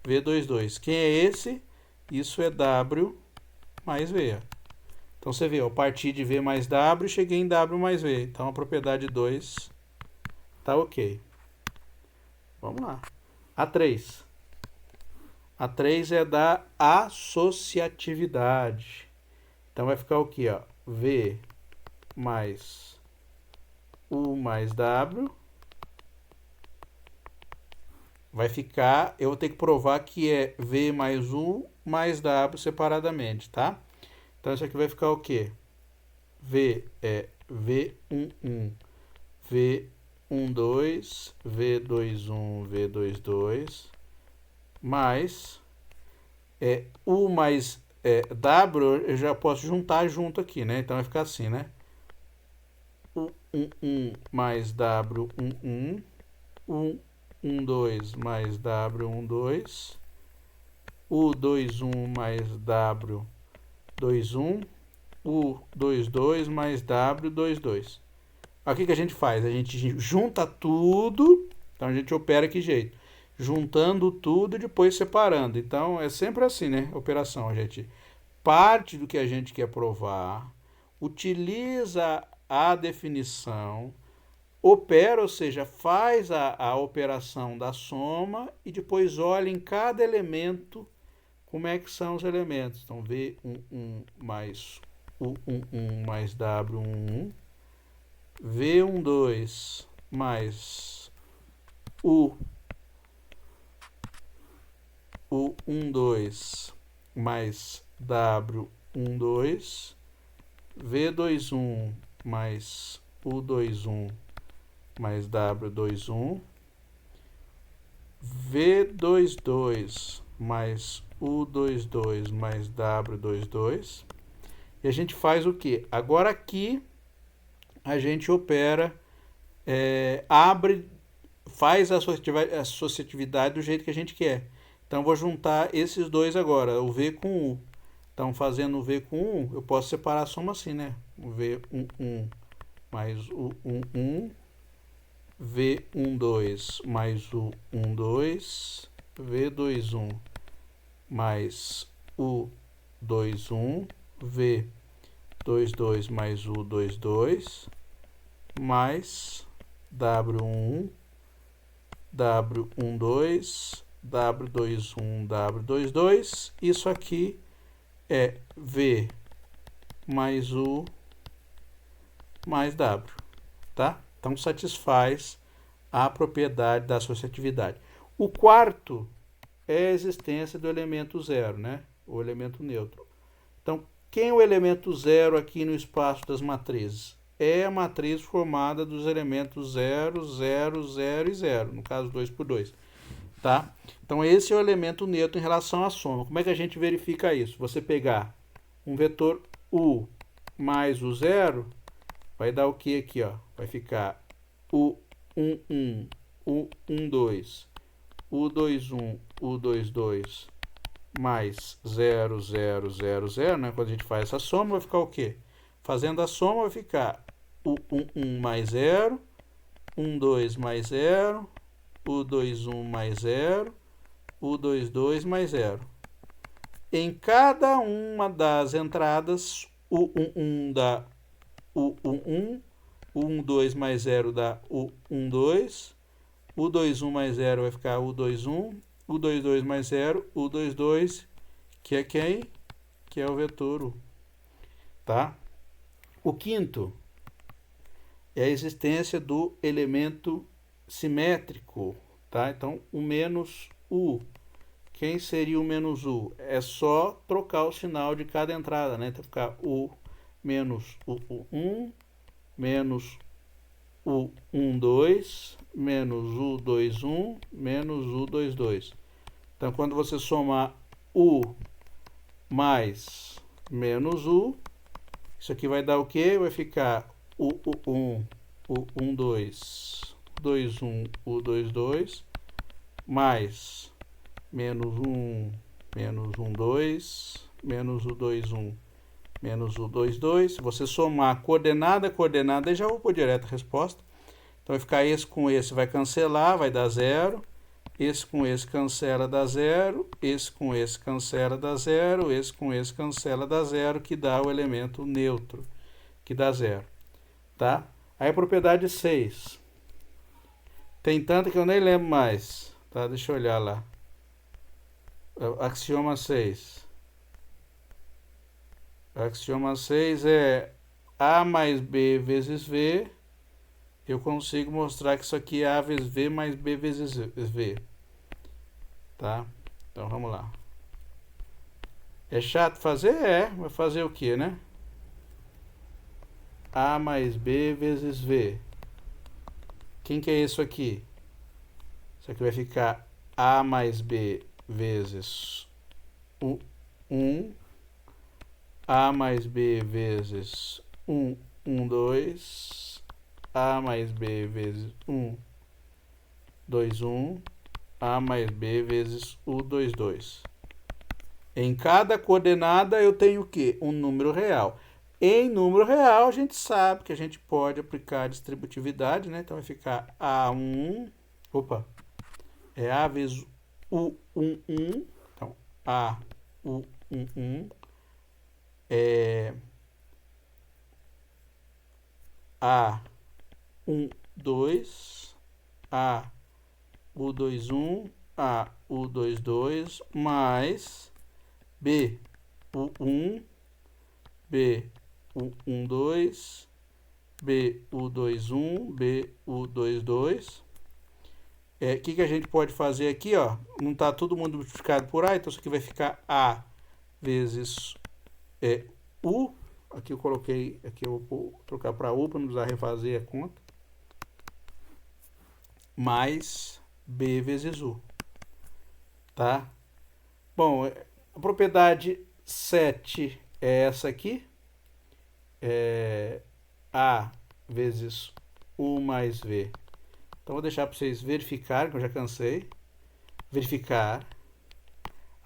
V22. Quem é esse? Isso é W mais V. Então você vê, eu parti de V mais W e cheguei em W mais V. Então a propriedade 2 tá ok. Vamos lá. A3. A 3 é da associatividade. Então vai ficar o que? Ó? V mais U mais W. Vai ficar, eu vou ter que provar que é V mais U mais W separadamente, tá? Então isso aqui vai ficar o quê? V é V11, V12, V21, V22, mais U mais W, eu já posso juntar junto aqui, né? Então vai ficar assim, né? U11 mais W11, U12 mais W12, U21 mais W21, U22 mais W22. Aqui que a gente faz? A gente junta tudo, então a gente opera que jeito? Juntando tudo e depois separando. Então é sempre assim, né? Operação. A gente parte do que a gente quer provar, utiliza a definição, opera, ou seja, faz a operação da soma e depois olha em cada elemento como é que são os elementos. Então V11 mais U11 mais W11, V12 mais U12 mais W12, V21 mais U21 mais W21, V22 mais U22 mais W22. E a gente faz o que? Agora aqui a gente opera, abre, faz a associatividade do jeito que a gente quer. Então, vou juntar esses dois agora, o V com U. Então, fazendo o V com U, eu posso separar a soma assim, né? O V11 mais o 11, V12 mais o 12, V21 mais o 21, V22 mais o 22, mais W11, W12, W21, W22. Isso aqui é V mais U mais W, tá? Então, satisfaz a propriedade da associatividade. O quarto é a existência do elemento zero, né? O elemento neutro. Então, quem é o elemento zero aqui no espaço das matrizes? É a matriz formada dos elementos 0, 0, 0 e 0, no caso 2 por 2. Tá? Então, esse é o elemento neutro em relação à soma. Como é que a gente verifica isso? Você pegar um vetor U mais o zero, vai dar o que aqui? Ó? Vai ficar U11, U12, U21, U22 mais 0, 0, 0, 0, né? Quando a gente faz essa soma, vai ficar o quê? Fazendo a soma, vai ficar U11 mais 0, 12 mais 0, U21 mais 0, U22 mais 0. Em cada uma das entradas, U11 dá U11, U12 mais 0 dá U12, U21 mais 0 vai ficar U21, U22 mais 0, U22, que é quem? Que é o vetor U. Tá? O quinto é a existência do elemento simétrico. Tá? Então, o menos U. Quem seria o menos U? É só trocar o sinal de cada entrada, né? Então, ficar U menos U1, menos U12, menos U21, menos U22. Então, quando você somar U mais menos U, isso aqui vai dar o quê? Vai ficar U1, U12, U21, U22, mais menos 1, menos 12, menos U21, menos U22. Se você somar coordenada, coordenada, já vou por direto a resposta. Então, vai ficar esse com esse, vai cancelar, vai dar 0. Esse com esse cancela, dá 0. Esse com esse cancela, dá 0. Esse com esse cancela, dá 0, que dá o elemento neutro, que dá 0. Tá? Aí a propriedade 6. Tem tanta que eu nem lembro mais. Tá? Deixa eu olhar lá. Axioma 6. Axioma 6 é A mais B vezes V. Eu consigo mostrar que isso aqui é A vezes V mais B vezes V. Tá? Então, vamos lá. É chato fazer? É. Vai fazer o que, né? A mais B vezes V. Quem que é isso aqui? Isso aqui vai ficar A mais B vezes 1. A mais B vezes 1, 2. A mais B vezes 1, 2, 1. A mais B vezes U22. Em cada coordenada eu tenho o quê? Um número real. Em número real, a gente sabe que a gente pode aplicar a distributividade, né? Então vai ficar A1, opa, é A vezes U11, então A, U11, é A12, A, U21, A, U22, mais B, U1, B, U12, B, U21, B, U22. O que a gente pode fazer aqui, ó? Não está todo mundo multiplicado por A, então isso aqui vai ficar A vezes U. Aqui eu coloquei, aqui eu vou trocar para U para não precisar refazer a conta. Mais B vezes U. Tá? Bom, a propriedade 7 é essa aqui. É A vezes U mais V. Então, vou deixar para vocês verificarem, que eu já cansei. Verificar.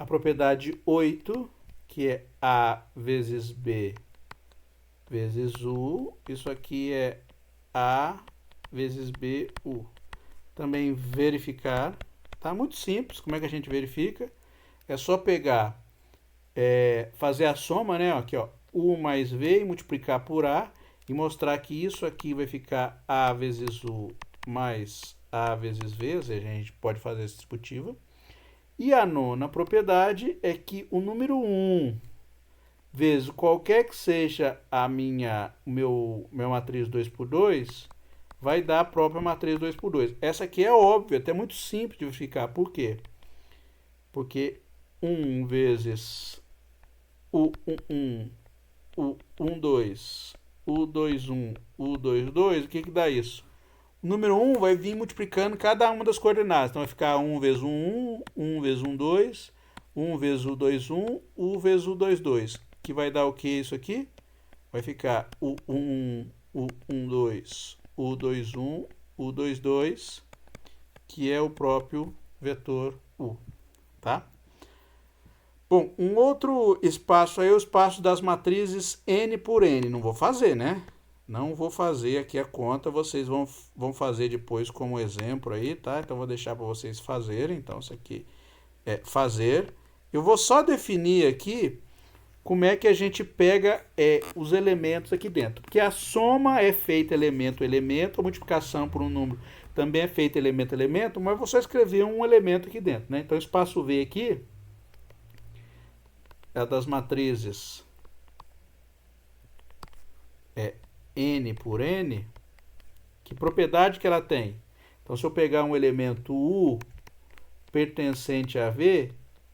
a propriedade 8, que é A vezes B vezes U. Isso aqui é A vezes B, U. Também verificar. Tá muito simples. Como é que a gente verifica? É só pegar, fazer a soma, né? Aqui, ó, U mais V e multiplicar por A e mostrar que isso aqui vai ficar A vezes U mais A vezes V, ou seja, a gente pode fazer essa disputiva. E a nona propriedade é que o número 1 vezes qualquer que seja a minha matriz 2×2 vai dar a própria matriz 2×2. Essa aqui é óbvia, até muito simples de verificar. Por quê? Porque 1 vezes U11, U12, U21, U22, o que que dá isso? O número 1 vai vir multiplicando cada uma das coordenadas. Então vai ficar 1 vezes 1, 1 vezes 1, 2, 1 vezes U21, U vezes U22. Que vai dar o que isso aqui? Vai ficar U11, U12, U21, U22, que é o próprio vetor U, tá? Bom, um outro espaço aí é o espaço das matrizes N por N. Não vou fazer, né? Não vou fazer aqui a conta, vocês vão fazer depois como exemplo aí, tá? Então, vou deixar para vocês fazerem. Então, isso aqui é fazer. Eu vou só definir aqui como é que a gente pega os elementos aqui dentro. Porque a soma é feita elemento-elemento, a multiplicação por um número também é feita elemento-elemento, mas vou só escrever um elemento aqui dentro, né? Então, espaço V aqui é das matrizes N por N. Que propriedade que ela tem? Então, se eu pegar um elemento U pertencente a V,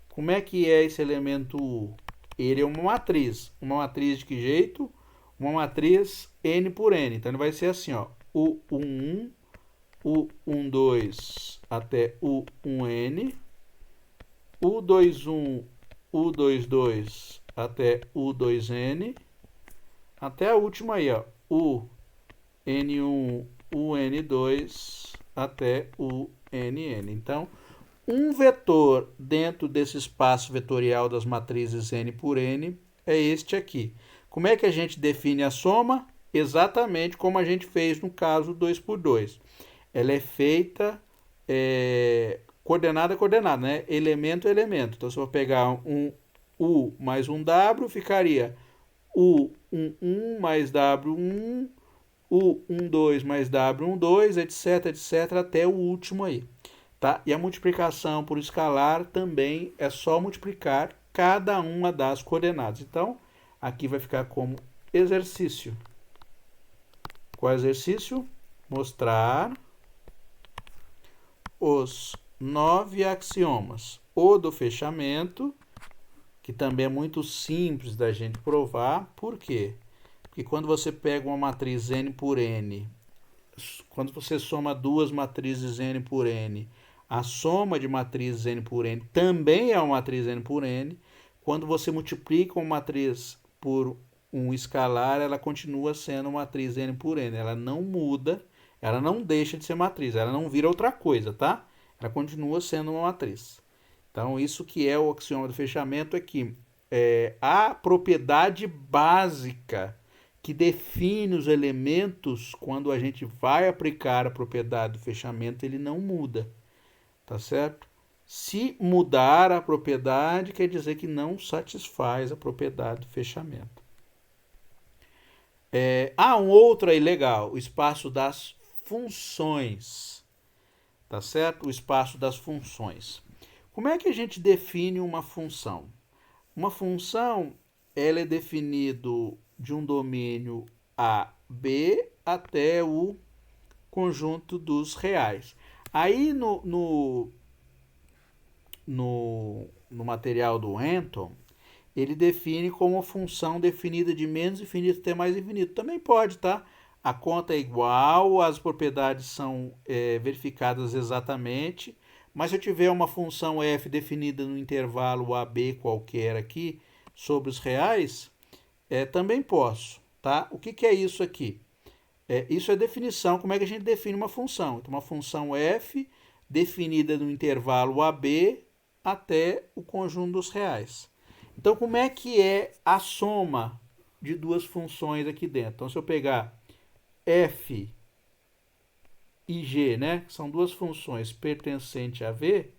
como é que é esse elemento U? Ele é uma matriz. Uma matriz de que jeito? Uma matriz N por N. Então, ele vai ser assim, ó, U11, U12 até U1N, U21, U22 até U2N, até a última aí, ó, UN1, UN2 até UNN. Então, um vetor dentro desse espaço vetorial das matrizes N por N é este aqui. Como é que a gente define a soma? Exatamente como a gente fez no caso 2×2. Ela é feita coordenada a coordenada, né? Elemento a elemento. Então, se eu vou pegar um U mais um W, ficaria U11 mais W1, U12 mais W12, etc, etc, até o último aí. Tá? E a multiplicação por escalar também é só multiplicar cada uma das coordenadas. Então, aqui vai ficar como exercício. Qual é o exercício? Mostrar os 9 axiomas. O do fechamento, que também é muito simples da gente provar. Por quê? Porque quando você pega uma matriz N por N, quando você soma duas matrizes N por N, a soma de matrizes N por N também é uma matriz N por N. Quando você multiplica uma matriz por um escalar, ela continua sendo uma matriz N por N. Ela não muda, ela não deixa de ser matriz, ela não vira outra coisa, tá? Ela continua sendo uma matriz. Então, isso que é o axioma do fechamento é que a propriedade básica que define os elementos quando a gente vai aplicar a propriedade do fechamento, ele não muda. Tá certo? Se mudar a propriedade, quer dizer que não satisfaz a propriedade do fechamento. Um outro aí legal, o espaço das funções. Tá certo? O espaço das funções. Como é que a gente define uma função? Uma função, ela é definida de um domínio A, B, até o conjunto dos reais. Aí no material do Anton, ele define como função definida de menos infinito até mais infinito. Também pode, tá? A conta é igual, as propriedades são verificadas exatamente, mas se eu tiver uma função f definida no intervalo AB qualquer aqui, sobre os reais, também posso, tá? O que é isso aqui? Isso é definição, como é que a gente define uma função. Então, uma função f definida no intervalo AB, até o conjunto dos reais. Então, como é que é a soma de duas funções aqui dentro? Então, se eu pegar f e g, né, que são duas funções pertencentes a v,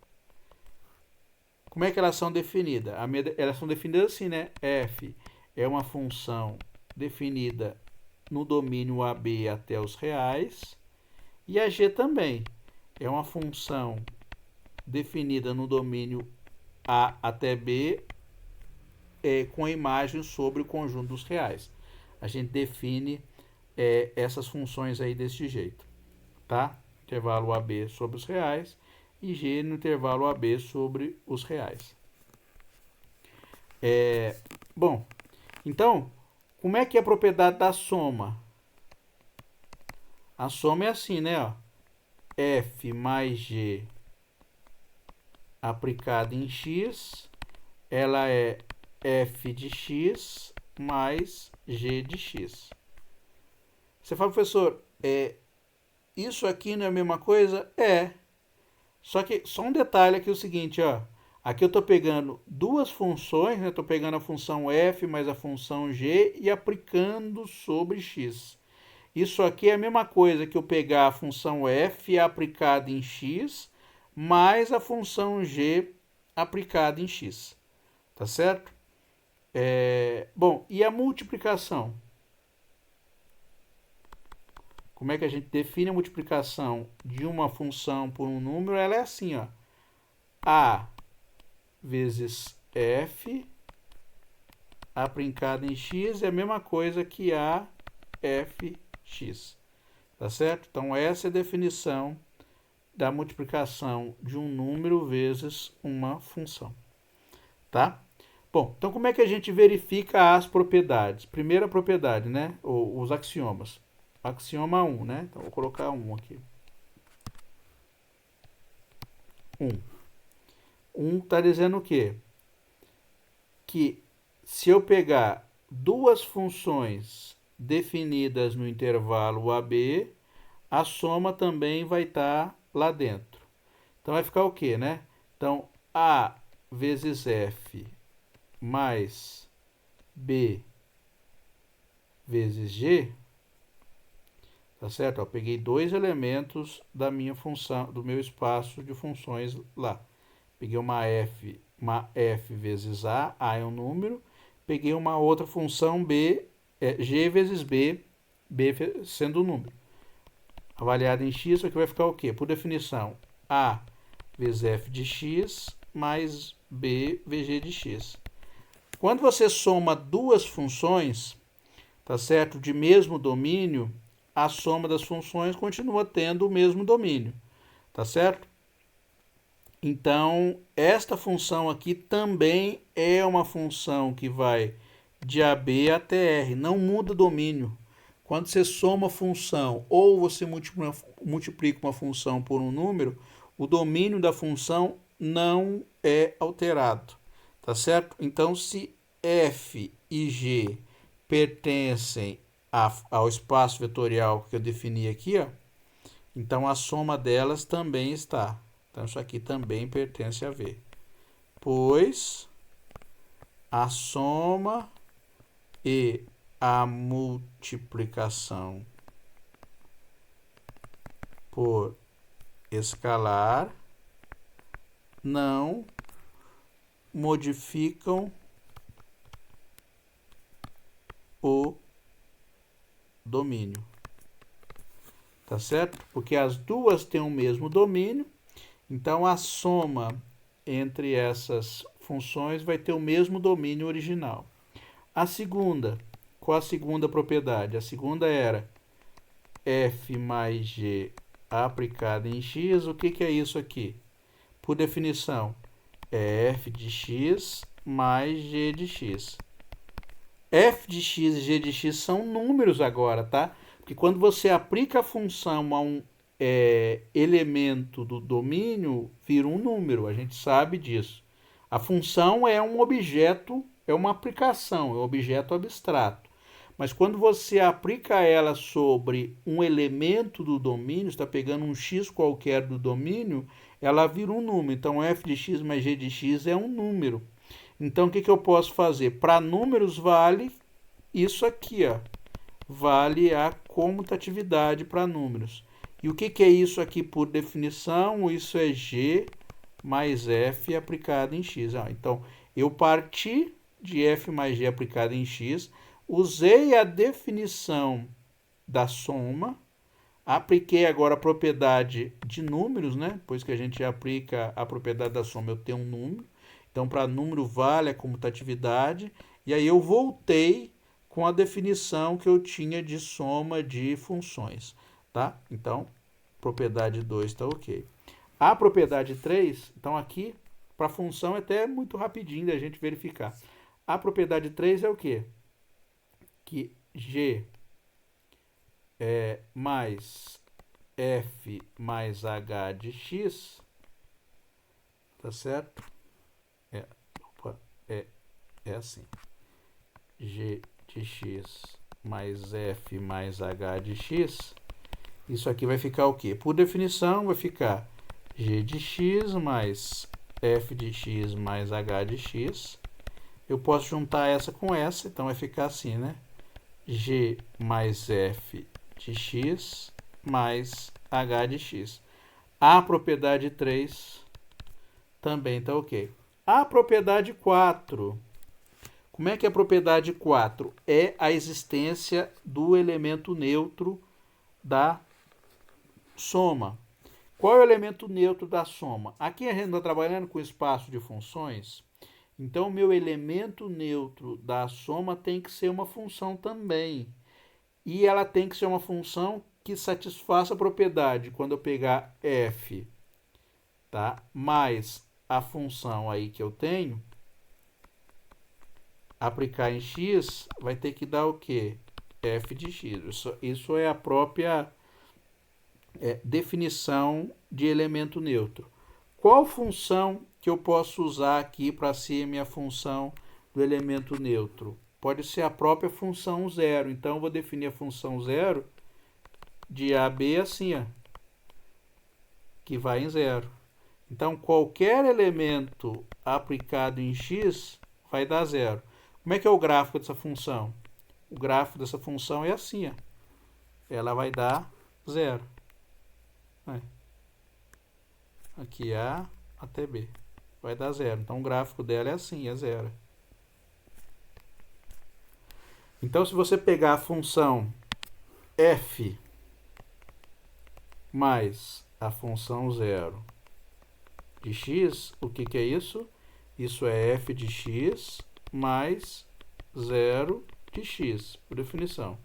como é que elas são definidas? Elas são definidas assim, né? F é uma função definida no domínio AB até os reais, e a g também é uma função definida no domínio A até B, com a imagem sobre o conjunto dos reais. A gente define essas funções aí desse jeito, tá? Intervalo AB sobre os reais e G no intervalo AB sobre os reais. Bom, então, como é que é a propriedade da soma? A soma é assim, né? Ó, F mais G aplicada em X, ela é F de X mais G de X. Você fala, professor, isso aqui não é a mesma coisa? É. Só que, só um detalhe aqui, é o seguinte, ó. Aqui eu estou pegando duas funções, né? Estou pegando a função f mais a função g e aplicando sobre x. Isso aqui é a mesma coisa que eu pegar a função f aplicada em x mais a função g aplicada em x. Tá certo? Bom, e a multiplicação? Como é que a gente define a multiplicação de uma função por um número? Ela é assim, ó. A vezes f aplicado em x é a mesma coisa que a fx. Tá certo? Então, essa é a definição da multiplicação de um número vezes uma função. Tá? Bom, então como é que a gente verifica as propriedades? Primeira propriedade, né? Os axiomas. Axioma 1, né? Então, vou colocar 1 aqui. 1. 1 está dizendo o quê? Que se eu pegar duas funções definidas no intervalo AB, a soma também vai estar lá dentro. Então, vai ficar o quê, né? Então, A vezes F mais B vezes G, tá certo? Eu peguei dois elementos da minha função, do meu espaço de funções lá. Peguei uma f vezes A é um número. Peguei uma outra função B, G vezes B sendo um número. Avaliado em x, aqui vai ficar o quê? Por definição, A vezes f de x mais B vezes g de x. Quando você soma duas funções, tá certo? De mesmo domínio, a soma das funções continua tendo o mesmo domínio, tá certo? Então, esta função aqui também é uma função que vai de AB até R, não muda o domínio. Quando você soma a função ou você multiplica uma função por um número, o domínio da função não é alterado, tá certo? Então, se f e g pertencem ao espaço vetorial que eu defini aqui, ó, então a soma delas também está. Então, isso aqui também pertence a V. Pois a soma e a multiplicação por escalar não modificam o domínio. Tá certo? Porque as duas têm o mesmo domínio, então a soma entre essas funções vai ter o mesmo domínio original. A segunda, qual a segunda propriedade? A segunda era f mais g aplicada em x. O que é isso aqui? Por definição, é f de x mais g de x. F de x e g de x são números agora, tá? Porque quando você aplica a função a um elemento do domínio, vira um número, a gente sabe disso. A função é um objeto, é uma aplicação, é um objeto abstrato. Mas quando você aplica ela sobre um elemento do domínio, está pegando um x qualquer do domínio, ela vira um número. Então, f de x mais g de x é um número. Então, o que eu posso fazer? Para números vale isso aqui, ó. Vale a comutatividade para números. E o que é isso aqui por definição? Isso é g mais f aplicado em x. Então, eu parti de f mais g aplicado em x, usei a definição da soma, apliquei agora a propriedade de números, né? Pois que a gente aplica a propriedade da soma, eu tenho um número. Então, para número vale a comutatividade. E aí eu voltei com a definição que eu tinha de soma de funções, tá? Então, propriedade 2 está ok. A propriedade 3, então aqui, para função é até muito rapidinho da gente verificar. A propriedade 3 é o quê? Que g mais f mais h de x, tá certo? É assim. G de x mais f mais h de x, isso aqui vai ficar o quê? Por definição, vai ficar g de x mais f de x mais h de x. Eu posso juntar essa com essa, então vai ficar assim, né? G mais f de x mais h de x. A propriedade 3 também está ok. A propriedade 4. Como é que é a propriedade 4? É a existência do elemento neutro da soma. Qual é o elemento neutro da soma? Aqui a gente está trabalhando com espaço de funções. Então, o meu elemento neutro da soma tem que ser uma função também. E ela tem que ser uma função que satisfaça a propriedade. Quando eu pegar f, tá? Mais a função aí que eu tenho, aplicar em x, vai ter que dar o quê? F de x. Isso é a própria definição de elemento neutro. Qual função que eu posso usar aqui para ser minha função do elemento neutro? Pode ser a própria função zero. Então, eu vou definir a função zero de a a b assim, ó, que vai em zero. Então, qualquer elemento aplicado em x vai dar zero. Como é que é o gráfico dessa função? O gráfico dessa função é assim, ó. Ela vai dar zero. Aqui A até B. Vai dar zero. Então, o gráfico dela é assim, é zero. Então, se você pegar a função f mais a função zero de x, o que é isso? Isso é f de x mais zero de x, por definição.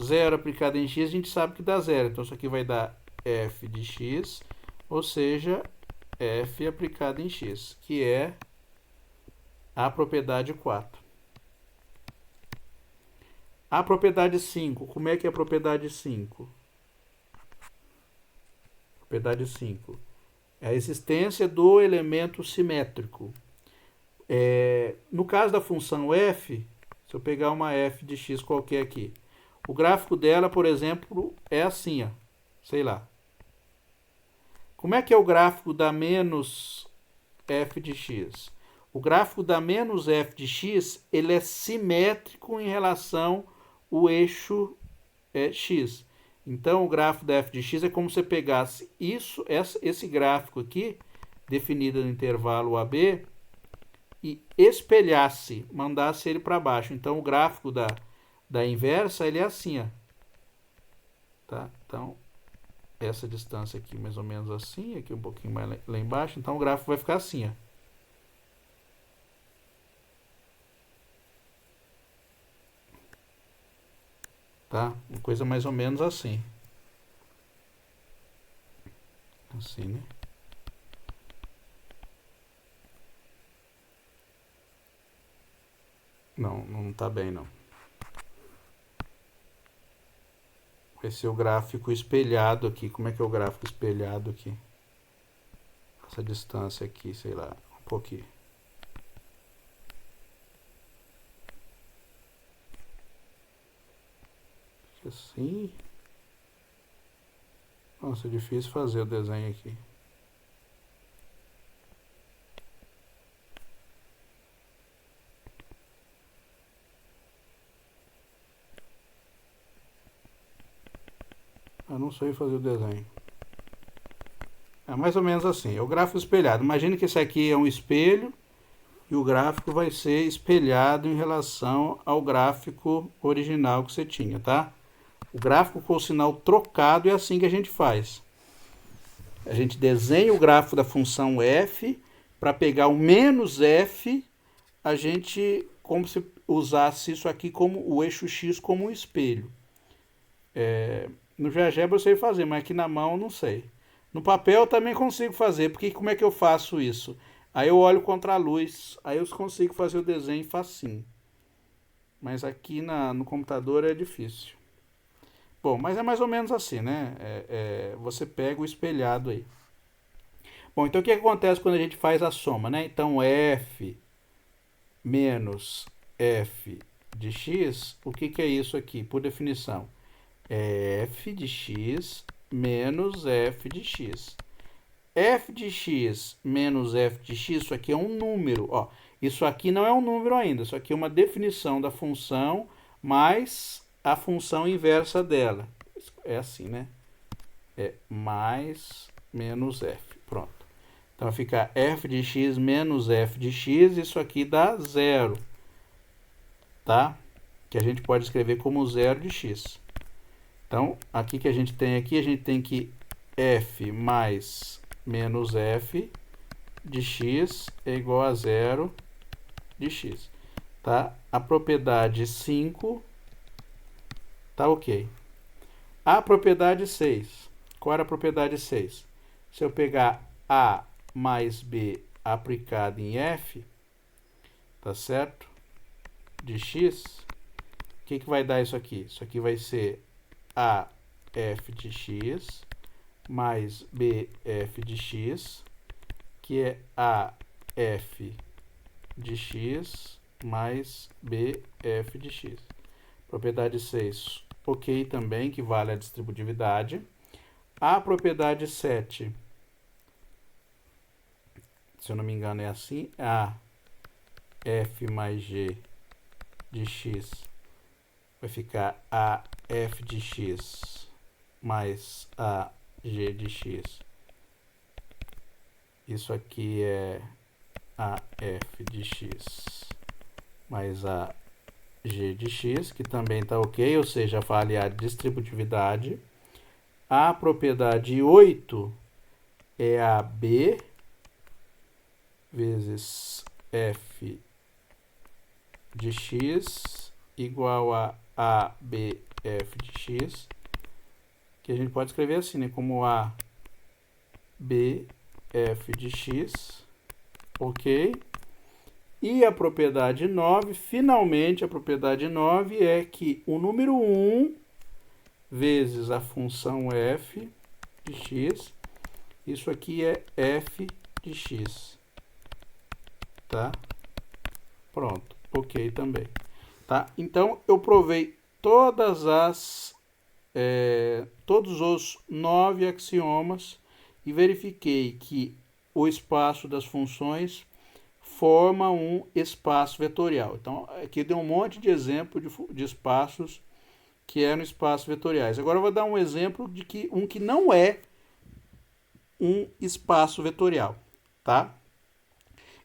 Zero aplicado em x, a gente sabe que dá zero. Então, isso aqui vai dar f de x, ou seja, f aplicado em x, que é a propriedade 4. A propriedade 5, como é que é a propriedade 5? Propriedade 5 é a existência do elemento simétrico. No caso da função f, se eu pegar uma f de x qualquer aqui, o gráfico dela, por exemplo, é assim, ó, sei lá. Como é que é o gráfico da menos f de x? O gráfico da menos f de x, ele é simétrico em relação ao eixo x. Então, o gráfico da f de x é como se você pegasse esse gráfico aqui, definido no intervalo AB, e espelhasse, mandasse ele para baixo. Então, o gráfico da inversa, ele é assim, ó. Tá? Então, essa distância aqui mais ou menos assim, aqui um pouquinho mais lá embaixo. Então, o gráfico vai ficar assim, ó. Tá? Uma coisa mais ou menos assim. Assim, né? Não, não tá bem, não. Vai ser o gráfico espelhado aqui. Como é que é o gráfico espelhado aqui? Essa distância aqui, sei lá, um pouquinho. Assim. Nossa, é difícil fazer o desenho aqui. Eu não sei fazer o desenho. É mais ou menos assim, é o gráfico espelhado. Imagina que esse aqui é um espelho e o gráfico vai ser espelhado em relação ao gráfico original que você tinha, tá? O gráfico com o sinal trocado é assim que a gente faz. A gente desenha o gráfico da função f, para pegar o menos f, a gente como se usasse isso aqui como o eixo x como um espelho. No GeoGebra eu sei fazer, mas aqui na mão eu não sei. No papel eu também consigo fazer, porque como é que eu faço isso? Aí eu olho contra a luz, aí eu consigo fazer o desenho facinho. Mas aqui no computador é difícil. Bom, mas é mais ou menos assim, né? Você pega o espelhado aí. Bom, então o que acontece quando a gente faz a soma, né? Então f menos f de x, o que é isso aqui, por definição? É f de x menos f de x. F de x menos f de x, isso aqui é um número. Ó, isso aqui não é um número ainda, isso aqui é uma definição da função mais a função inversa dela. É assim, né? É mais menos f. Pronto. Então vai ficar f de x menos f de x, isso aqui dá zero. Tá? Que a gente pode escrever como zero de x. Então, aqui que a gente tem que f mais menos f de x é igual a zero de x. Tá? A propriedade 5 tá ok. A propriedade 6. Qual era a propriedade 6? Se eu pegar a mais b aplicado em f, tá certo? De x, o que vai dar isso aqui? Isso aqui vai ser a f de x mais bf de x, que é a f de x mais bf de x. Propriedade 6, ok também, que vale a distributividade. A propriedade 7, se eu não me engano é assim, a f mais g de x vai ficar a f de x mais a g de x. Isso aqui é a f de x mais a g de x, que também está ok, ou seja, vale a distributividade. A propriedade 8 é a b vezes f de x igual a abf de x, que a gente pode escrever assim, né, como a bf de x, ok? E a propriedade 9, finalmente a propriedade 9 é que o número 1 vezes a função f de x, isso aqui é f de x, tá? Pronto, ok também. Tá? Então, eu provei todos os 9 axiomas e verifiquei que o espaço das funções forma um espaço vetorial. Então, aqui deu um monte de exemplo de espaços que eram espaços vetoriais. Agora eu vou dar um exemplo de um que não é um espaço vetorial, tá?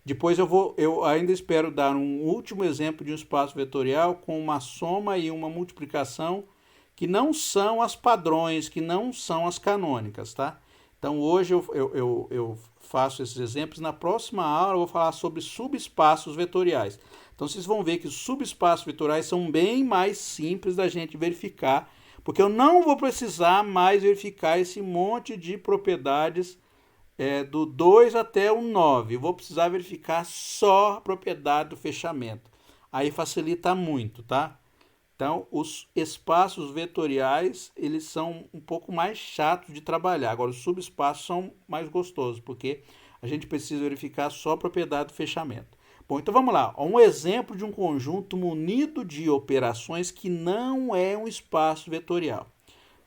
Depois eu ainda espero dar um último exemplo de um espaço vetorial com uma soma e uma multiplicação que não são as padrões, que não são as canônicas, tá? Então hoje eu faço esses exemplos. Na próxima aula eu vou falar sobre subespaços vetoriais. Então vocês vão ver que os subespaços vetoriais são bem mais simples da gente verificar, porque eu não vou precisar mais verificar esse monte de propriedades do 2 até o 9. Eu vou precisar verificar só a propriedade do fechamento. Aí facilita muito, tá? Então, os espaços vetoriais, eles são um pouco mais chatos de trabalhar. Agora, os subespaços são mais gostosos, porque a gente precisa verificar só a propriedade do fechamento. Bom, então vamos lá. Um exemplo de um conjunto munido de operações que não é um espaço vetorial,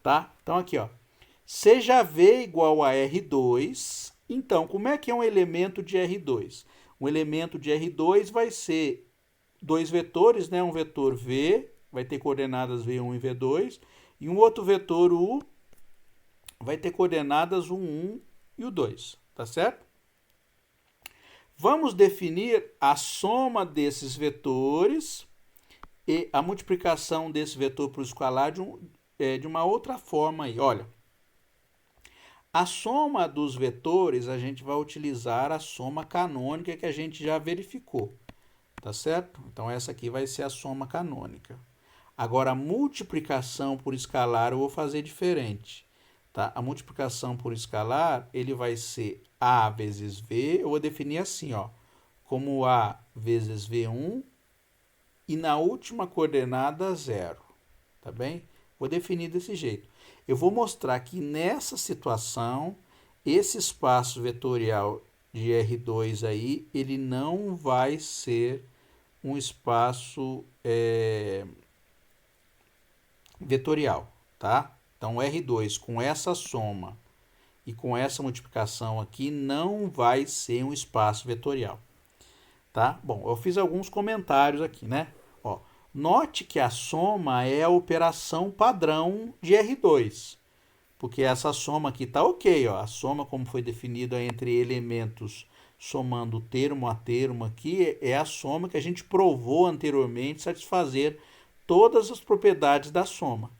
tá? Então, aqui, ó. Seja V igual a R2, então, como é que é um elemento de R2? Um elemento de R2 vai ser dois vetores, né? Um vetor V, vai ter coordenadas V1 e V2, e um outro vetor U, vai ter coordenadas o 1 e o 2, tá certo? Vamos definir a soma desses vetores e a multiplicação desse vetor para o escalar de uma outra forma aí. Olha, a soma dos vetores, a gente vai utilizar a soma canônica que a gente já verificou, tá certo? Então, essa aqui vai ser a soma canônica. Agora, a multiplicação por escalar eu vou fazer diferente, tá? A multiplicação por escalar, ele vai ser A vezes V, eu vou definir assim, ó, como A vezes V1 e na última coordenada 0, tá bem? Vou definir desse jeito. Eu vou mostrar que nessa situação, esse espaço vetorial de R2 aí, ele não vai ser um espaço vetorial, tá? Então, R2 com essa soma e com essa multiplicação aqui não vai ser um espaço vetorial, tá? Bom, eu fiz alguns comentários aqui, né? Ó, note que a soma é a operação padrão de R2, porque essa soma aqui tá ok, ó. A soma como foi definida entre elementos somando termo a termo aqui é a soma que a gente provou anteriormente satisfazer todas as propriedades da soma,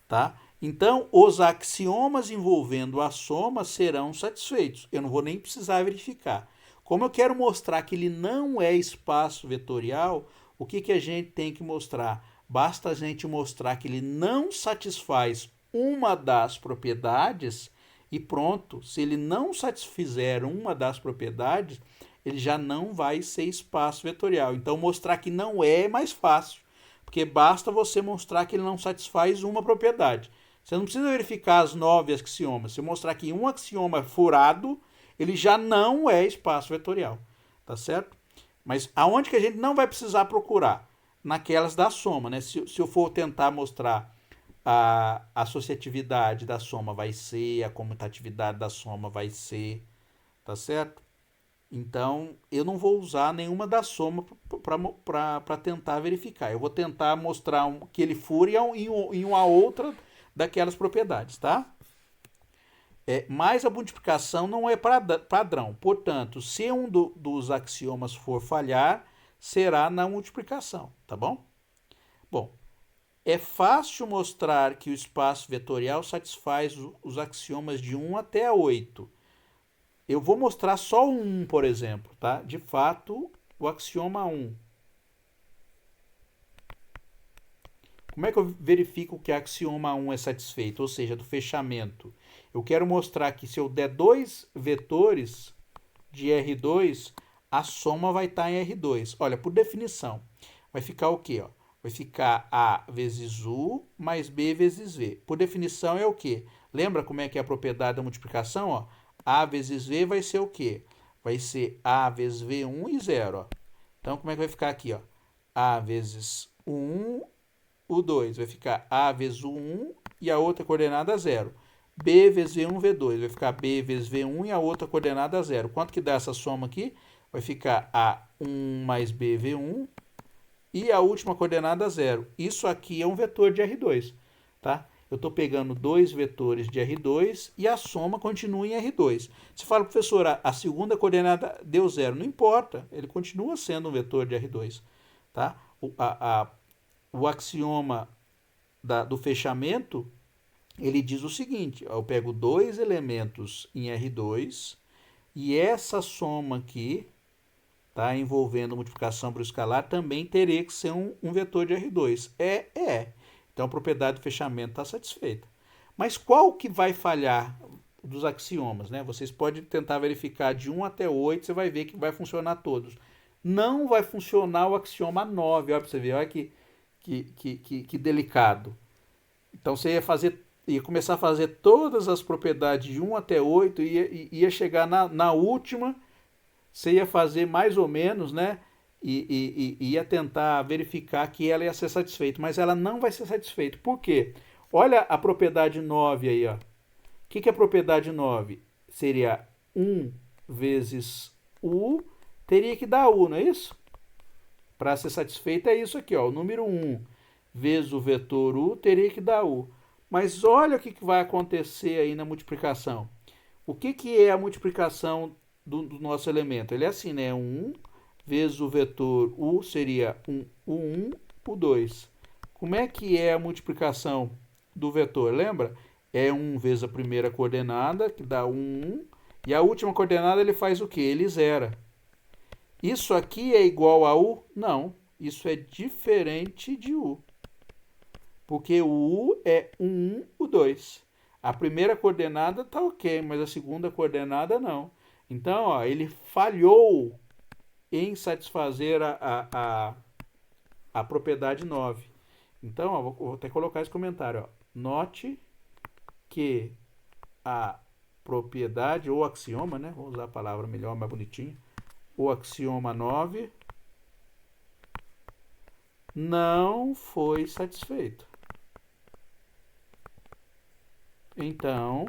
tá? Então, os axiomas envolvendo a soma serão satisfeitos. Eu não vou nem precisar verificar. Como eu quero mostrar que ele não é espaço vetorial, o que a gente tem que mostrar? Basta a gente mostrar que ele não satisfaz uma das propriedades e pronto. Se ele não satisfizer uma das propriedades, ele já não vai ser espaço vetorial. Então, mostrar que não é mais fácil, porque basta você mostrar que ele não satisfaz uma propriedade. Você não precisa verificar as 9 axiomas. Se eu mostrar que um axioma é furado, ele já não é espaço vetorial, tá certo? Mas aonde que a gente não vai precisar procurar? Naquelas da soma, né? Se eu for tentar mostrar a associatividade da soma vai ser, a comutatividade da soma vai ser, tá certo? Então, eu não vou usar nenhuma da soma para tentar verificar. Eu vou tentar mostrar que ele fure em uma outra daquelas propriedades, tá? Mas a multiplicação não é padrão. Portanto, se um dos axiomas for falhar, será na multiplicação, tá bom? Bom, é fácil mostrar que o espaço vetorial satisfaz os axiomas de 1 até 8. Eu vou mostrar só um, por exemplo, tá? De fato, o axioma 1. Como é que eu verifico que o axioma 1 é satisfeito? Ou seja, do fechamento. Eu quero mostrar que se eu der dois vetores de R2, a soma vai estar em R2. Olha, por definição, vai ficar o quê? Ó? Vai ficar A vezes U mais B vezes V. Por definição é o quê? Lembra como é que é a propriedade da multiplicação? Ó? A vezes V vai ser o quê? Vai ser A vezes V1 e 0. Ó. Então, como é que vai ficar aqui? Ó? A vezes U1, U2. Vai ficar A vezes U1 e a outra coordenada 0. B vezes V1, V2. Vai ficar B vezes V1 e a outra coordenada 0. Quanto que dá essa soma aqui? Vai ficar A1 mais B, V1 e a última coordenada 0. Isso aqui é um vetor de R2, tá? Eu estou pegando dois vetores de R2 e a soma continua em R2. Você fala, professor, a segunda coordenada deu 0. Não importa, ele continua sendo um vetor de R2, tá? O axioma do fechamento, ele diz o seguinte, eu pego dois elementos em R2 e essa soma aqui, tá, envolvendo multiplicação por escalar, também teria que ser um vetor de R2. Então, a propriedade do fechamento está satisfeita. Mas qual que vai falhar dos axiomas? Né? Vocês podem tentar verificar de 1 até 8, você vai ver que vai funcionar todos. Não vai funcionar o axioma 9, olha para você ver, olha que delicado. Então, você ia começar a fazer todas as propriedades de 1 até 8 e ia chegar na última, você ia fazer mais ou menos, né? E ia tentar verificar que ela ia ser satisfeita, mas ela não vai ser satisfeita. Por quê? Olha a propriedade 9 aí, ó. O que é a propriedade 9? Seria 1 vezes U, teria que dar U, não é isso? Para ser satisfeita é isso aqui, ó. O número 1 vezes o vetor U teria que dar U. Mas olha o que vai acontecer aí na multiplicação. O que é a multiplicação do nosso elemento? Ele é assim, né? 1 vezes o vetor u seria o 1, o 2. Como é que é a multiplicação do vetor? Lembra? É 1 vezes a primeira coordenada, que dá 1, e a última coordenada ele faz o quê? Ele zera. Isso aqui é igual a u? Não, isso é diferente de u. Porque o u é o 1, o 2. A primeira coordenada está ok, mas a segunda coordenada não. Então, ó, ele falhou em satisfazer a propriedade 9. Então, ó, vou até colocar esse comentário. Ó. Note que a propriedade, ou axioma, né? Vou usar a palavra melhor, mais bonitinha. O axioma 9 não foi satisfeito. Então,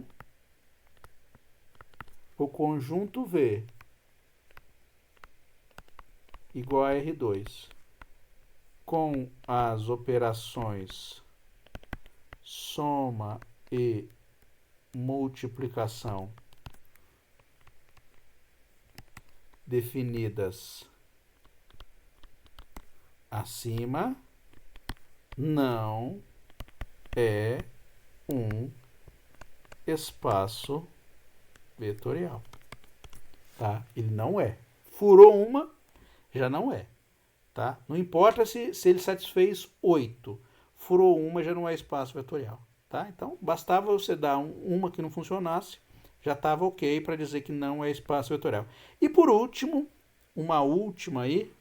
o conjunto V igual a R2 com as operações soma e multiplicação definidas acima não é um espaço vetorial. Tá? Ele não é. Furou uma, já não é. Tá? Não importa se ele satisfez 8. Furou uma, já não é espaço vetorial. Tá? Então, bastava você dar uma que não funcionasse, já estava ok para dizer que não é espaço vetorial. E por último, uma última aí,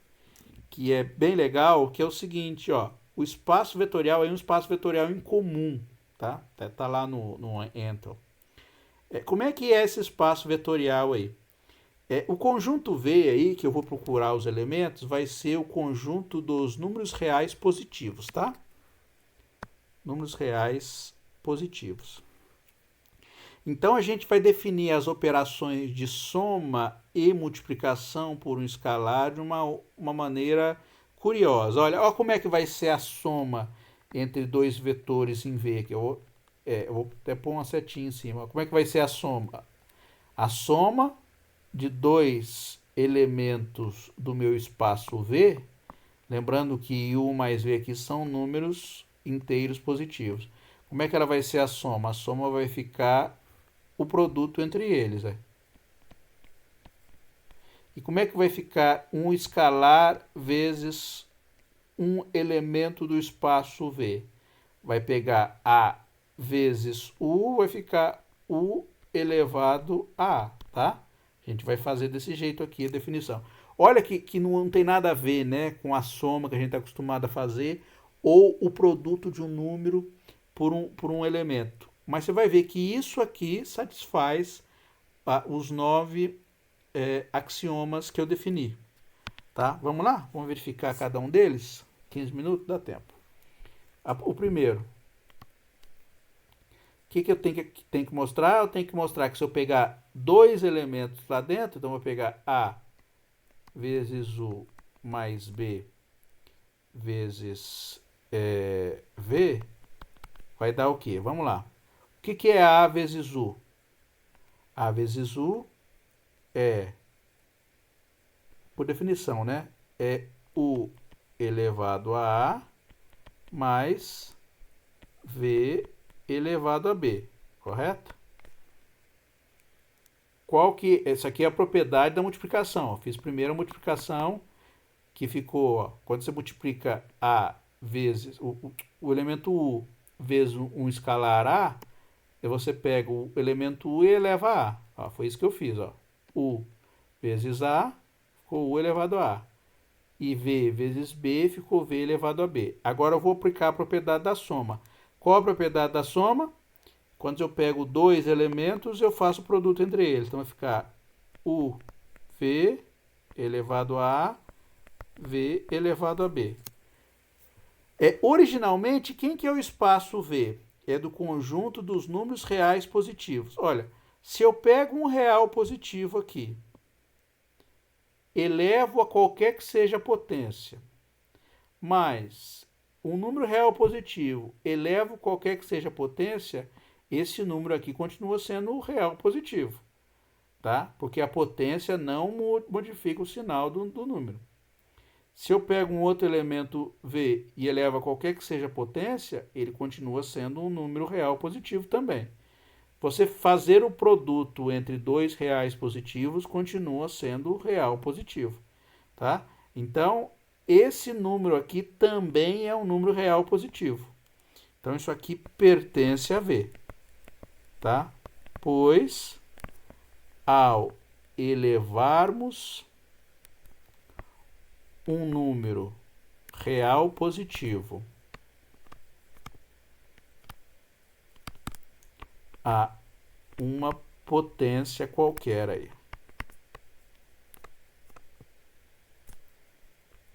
que é bem legal, que é o seguinte, ó, o espaço vetorial é um espaço vetorial incomum, tá? Tá lá no Entel. Como é que é esse espaço vetorial aí? O conjunto V aí, que eu vou procurar os elementos, vai ser o conjunto dos números reais positivos, tá? Números reais positivos. Então, a gente vai definir as operações de soma e multiplicação por um escalar de uma maneira curiosa. Olha como é que vai ser a soma entre dois vetores em V. Que eu vou até pôr uma setinha em cima. Como é que vai ser a soma? A soma de dois elementos do meu espaço V, lembrando que U mais V aqui são números inteiros positivos. Como é que ela vai ser a soma? A soma vai ficar o produto entre eles. E como é que vai ficar um escalar vezes um elemento do espaço V? Vai pegar A vezes U, vai ficar U elevado a A, tá? A gente vai fazer desse jeito aqui a definição. Olha que não tem nada a ver, né, com a soma que a gente está acostumado a fazer ou o produto de um número por um elemento. Mas você vai ver que isso aqui satisfaz os 9 axiomas que eu defini. Tá? Vamos lá? Vamos verificar cada um deles? 15 minutos, dá tempo. O primeiro. O que eu tenho que mostrar? Eu tenho que mostrar que se eu pegar dois elementos lá dentro, então eu vou pegar A vezes U mais B vezes V, vai dar o quê? Vamos lá. O que é A vezes U? A vezes U é, por definição, né? É U elevado a A mais V elevado a B, correto? Essa aqui é a propriedade da multiplicação. Eu fiz primeiro a multiplicação que ficou, ó, quando você multiplica A vezes o elemento U vezes um escalar A, você pega o elemento U e eleva a A. Ó, foi isso que eu fiz. Ó. U vezes A ficou U elevado a A. E V vezes B ficou V elevado a B. Agora eu vou aplicar a propriedade da soma. Qual a propriedade da soma? Quando eu pego dois elementos, eu faço o produto entre eles. Então vai ficar UV elevado a A, V elevado a B. Originalmente, quem que é o espaço V? É do conjunto dos números reais positivos. Olha, se eu pego um real positivo aqui, elevo a qualquer que seja a potência, mas um número real positivo, elevo qualquer que seja a potência, esse número aqui continua sendo real positivo, tá? Porque a potência não modifica o sinal do número. Se eu pego um outro elemento V e elevo a qualquer que seja a potência, ele continua sendo um número real positivo também. Você fazer o produto entre dois reais positivos continua sendo real positivo, tá? Então, esse número aqui também é um número real positivo. Então, isso aqui pertence a V, tá? Pois, ao elevarmos um número real positivo a uma potência qualquer aí,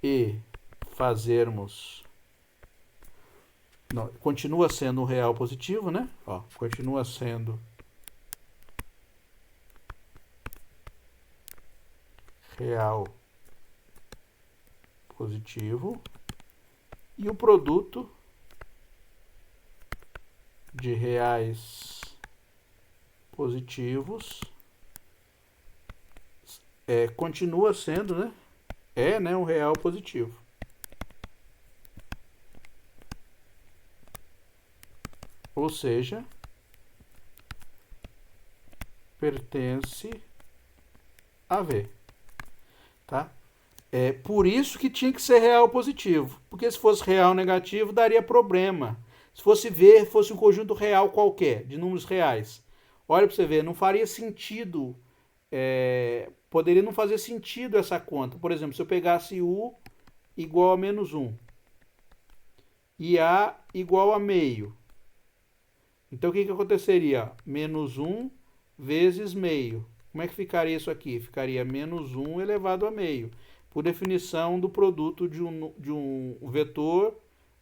e fazermos... Não, continua sendo um real positivo, né? Ó, continua sendo real positivo. E o produto de reais positivos continua sendo, né? Um real positivo. Ou seja, pertence a V, tá? É por isso que tinha que ser real positivo, porque se fosse real negativo daria problema. Se fosse V, fosse um conjunto real qualquer, de números reais. Olha para você ver, não faria sentido, poderia não fazer sentido essa conta. Por exemplo, se eu pegasse U igual a menos 1 e A igual a meio, então o que aconteceria? Menos 1 vezes meio. Como é que ficaria isso aqui? Ficaria menos 1 elevado a meio, por definição do produto de um vetor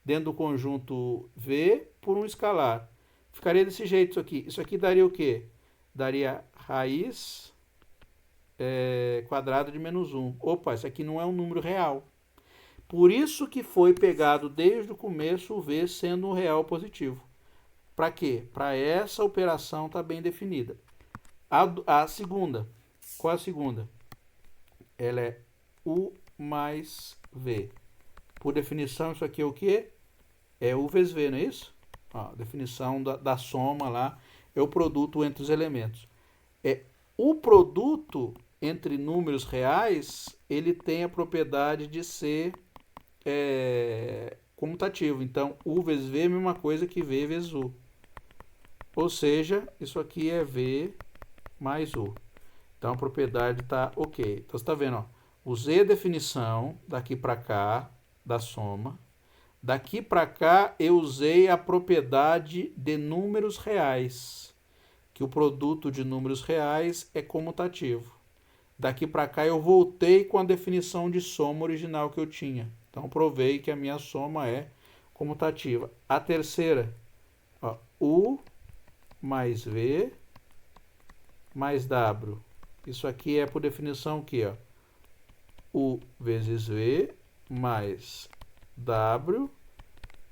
dentro do conjunto V por um escalar. Ficaria desse jeito isso aqui. Isso aqui daria o quê? Daria raiz quadrada de menos 1. Opa, isso aqui não é um número real. Por isso que foi pegado desde o começo o V sendo um real positivo. Para quê? Para essa operação estar bem definida. A segunda, qual é a segunda? Ela é U mais V. Por definição, isso aqui é o quê? É U vezes V, não é isso? Ó, a definição da soma lá é o produto entre os elementos. O produto entre números reais, ele tem a propriedade de ser comutativo. Então, U vezes V é a mesma coisa que V vezes U. Ou seja, isso aqui é V mais U. Então, a propriedade está ok. Então, você está vendo, ó, usei a definição daqui para cá, da soma. Daqui para cá, eu usei a propriedade de números reais, que o produto de números reais é comutativo. Daqui para cá, eu voltei com a definição de soma original que eu tinha. Então, provei que a minha soma é comutativa. A terceira, ó, U mais V mais W. Isso aqui é por definição aqui, ó. U vezes V mais W.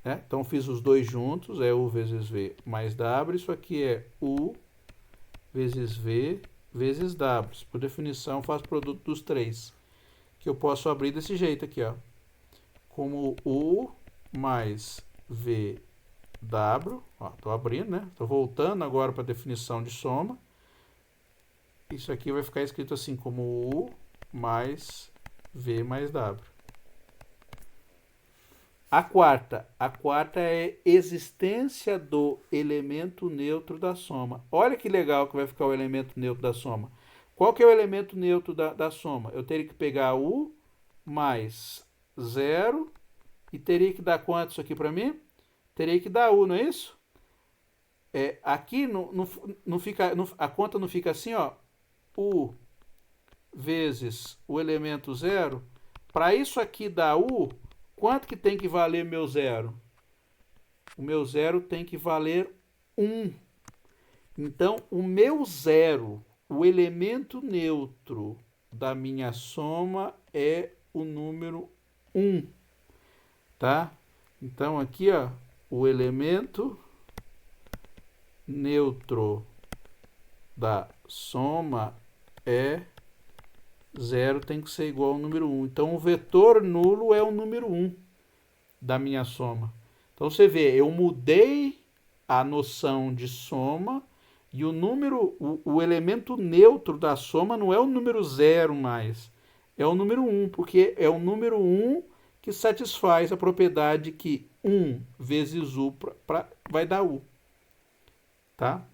Então fiz os dois juntos, é U vezes V mais W. Isso aqui é U vezes V vezes W. Por definição, faz produto dos três. Que eu posso abrir desse jeito aqui, ó. Como U mais V W, estou abrindo, né? Estou voltando agora para a definição de soma. Isso aqui vai ficar escrito assim, como U mais V mais W. A quarta é existência do elemento neutro da soma. Olha que legal que vai ficar o elemento neutro da soma. Qual que é o elemento neutro da soma? Eu teria que pegar U mais 0 e teria que dar quanto isso aqui para mim? Teria que dar U, não é isso? Aqui não fica, a conta não fica assim, ó. U vezes o elemento 0. Para isso aqui dar U, quanto que tem que valer meu 0? O meu 0 tem que valer 1. Então, o meu 0, o elemento neutro da minha soma é o número 1. Tá? Então, aqui, ó, o elemento neutro da soma é 0, tem que ser igual ao número 1. Então, o vetor nulo é o número 1 da minha soma. Então, você vê, eu mudei a noção de soma e o número, o elemento neutro da soma não é o número 0 mais, é o número 1, porque é o número 1 que satisfaz a propriedade que 1 vezes U vai dar U. Tá?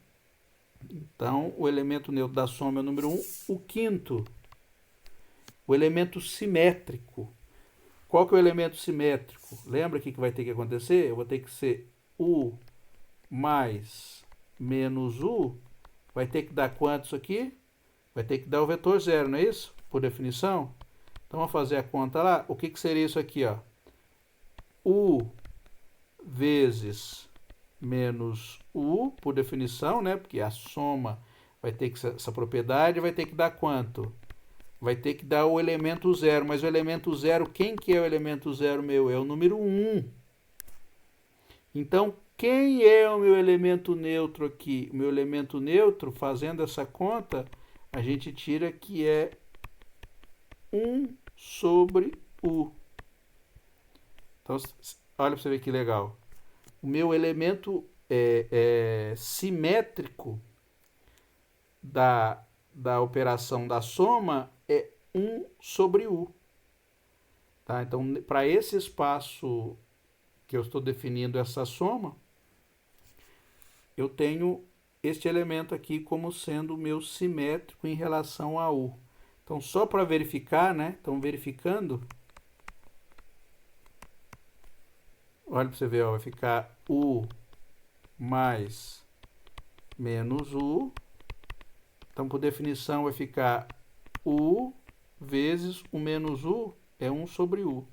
Então, o elemento neutro da soma é o número 1. O quinto, o elemento simétrico. Qual que é o elemento simétrico? Lembra o que vai ter que acontecer? Eu vou ter que ser U mais menos U. Vai ter que dar quanto isso aqui? Vai ter que dar o vetor 0, não é isso? Por definição. Então, vamos fazer a conta lá. O que seria isso aqui, ó? U vezes menos U, por definição, né? Porque a soma vai ter que, essa propriedade vai ter que dar quanto? Vai ter que dar o elemento 0, mas o elemento 0, quem que é o elemento 0 meu? É o número 1. Então, quem é o meu elemento neutro aqui? O meu elemento neutro, fazendo essa conta, a gente tira que é 1 sobre U. Então, olha para você ver que legal. O meu elemento simétrico da operação da soma é 1 sobre U. Tá? Então, para esse espaço que eu estou definindo essa soma, eu tenho este elemento aqui como sendo o meu simétrico em relação a U. Então, só para verificar, né? Então, verificando, olha para você ver, ó, vai ficar U mais menos U. Então, por definição, vai ficar U vezes o menos U é 1 sobre U.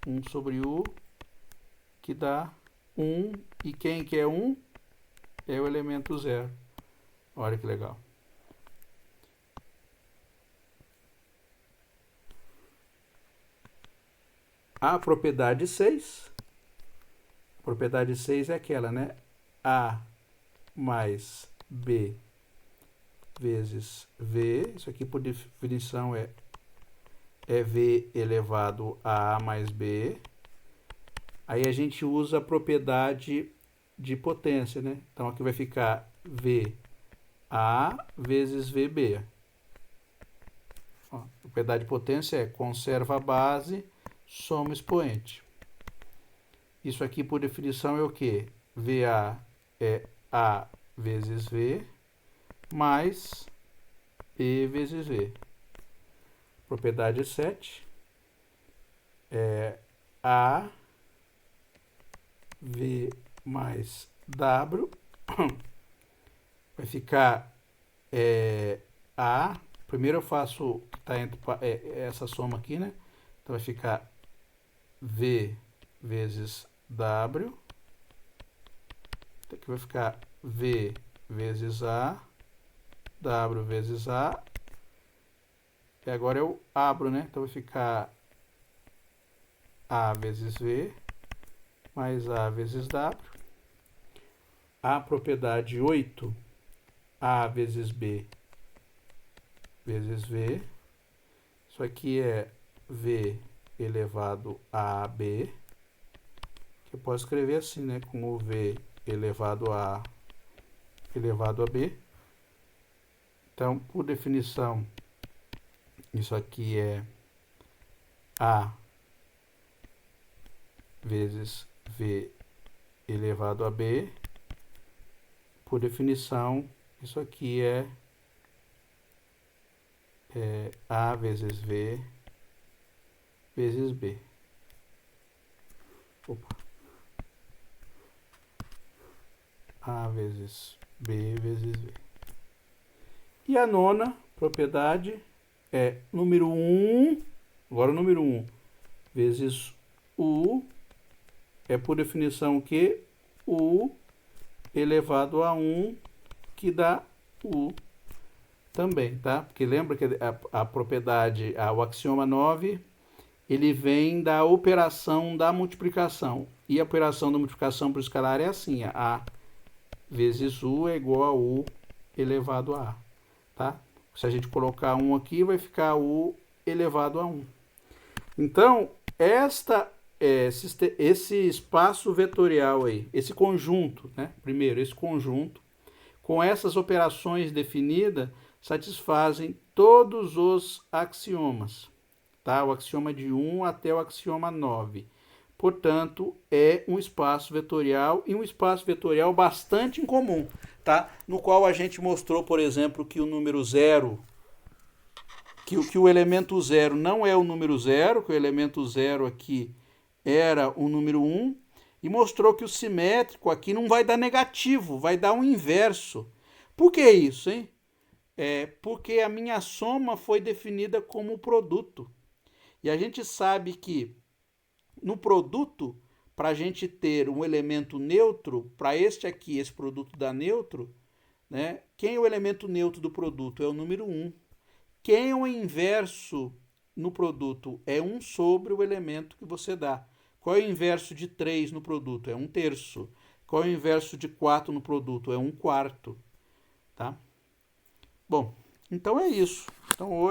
1 sobre U, que dá 1. E quem que é 1? É o elemento 0. Olha que legal. A propriedade 6. A propriedade 6 é aquela, né? A mais B vezes V. Isso aqui, por definição, é V elevado a mais B. Aí a gente usa a propriedade de potência, né? Então, aqui vai ficar VA vezes VB. Ó, a propriedade de potência é conserva a base, soma expoente. Isso aqui, por definição, é o quê? VA é A vezes V mais B vezes V. Propriedade 7 é A V mais W. Vai ficar A. Primeiro eu faço tá entre essa soma aqui, né? Então vai ficar V vezes W. Aqui vai ficar V vezes A. W vezes A. E agora eu abro, né? Então vai ficar A vezes V mais A vezes W. A propriedade 8, A vezes B vezes V. Isso aqui é V elevado a AB. Que eu posso escrever assim, né? Com o V elevado a B. Então, por definição, isso aqui é A vezes V elevado a B. Por definição, isso aqui é A vezes V vezes B. Opa. A vezes B vezes V. E a nona propriedade é número 1, agora o número 1, vezes U, é por definição o quê? U elevado a 1, que dá U também, tá? Porque lembra que a propriedade, o axioma 9, ele vem da operação da multiplicação. E a operação da multiplicação por escalar é assim, A vezes U é igual a U elevado a A. Tá? Se a gente colocar 1 aqui, vai ficar U elevado a 1. Então, esse espaço vetorial aí, esse conjunto, né? Primeiro, esse conjunto, com essas operações definidas, satisfazem todos os axiomas, tá? O axioma de 1 até o axioma 9. Portanto, é um espaço vetorial e um espaço vetorial bastante incomum, tá? No qual a gente mostrou, por exemplo, que o número 0, que o elemento 0 não é o número 0, que o elemento 0 aqui era o número 1, e mostrou que o simétrico aqui não vai dar negativo, vai dar um inverso. Por que isso, hein? Porque a minha soma foi definida como produto. E a gente sabe que no produto, para a gente ter um elemento neutro, para este aqui, esse produto dá neutro, né? Quem é o elemento neutro do produto? É o número 1. Quem é o inverso no produto? É 1 sobre o elemento que você dá. Qual é o inverso de 3 no produto? É 1/3. Qual é o inverso de 4 no produto? É 1/4. Tá? Bom, então é isso. Então hoje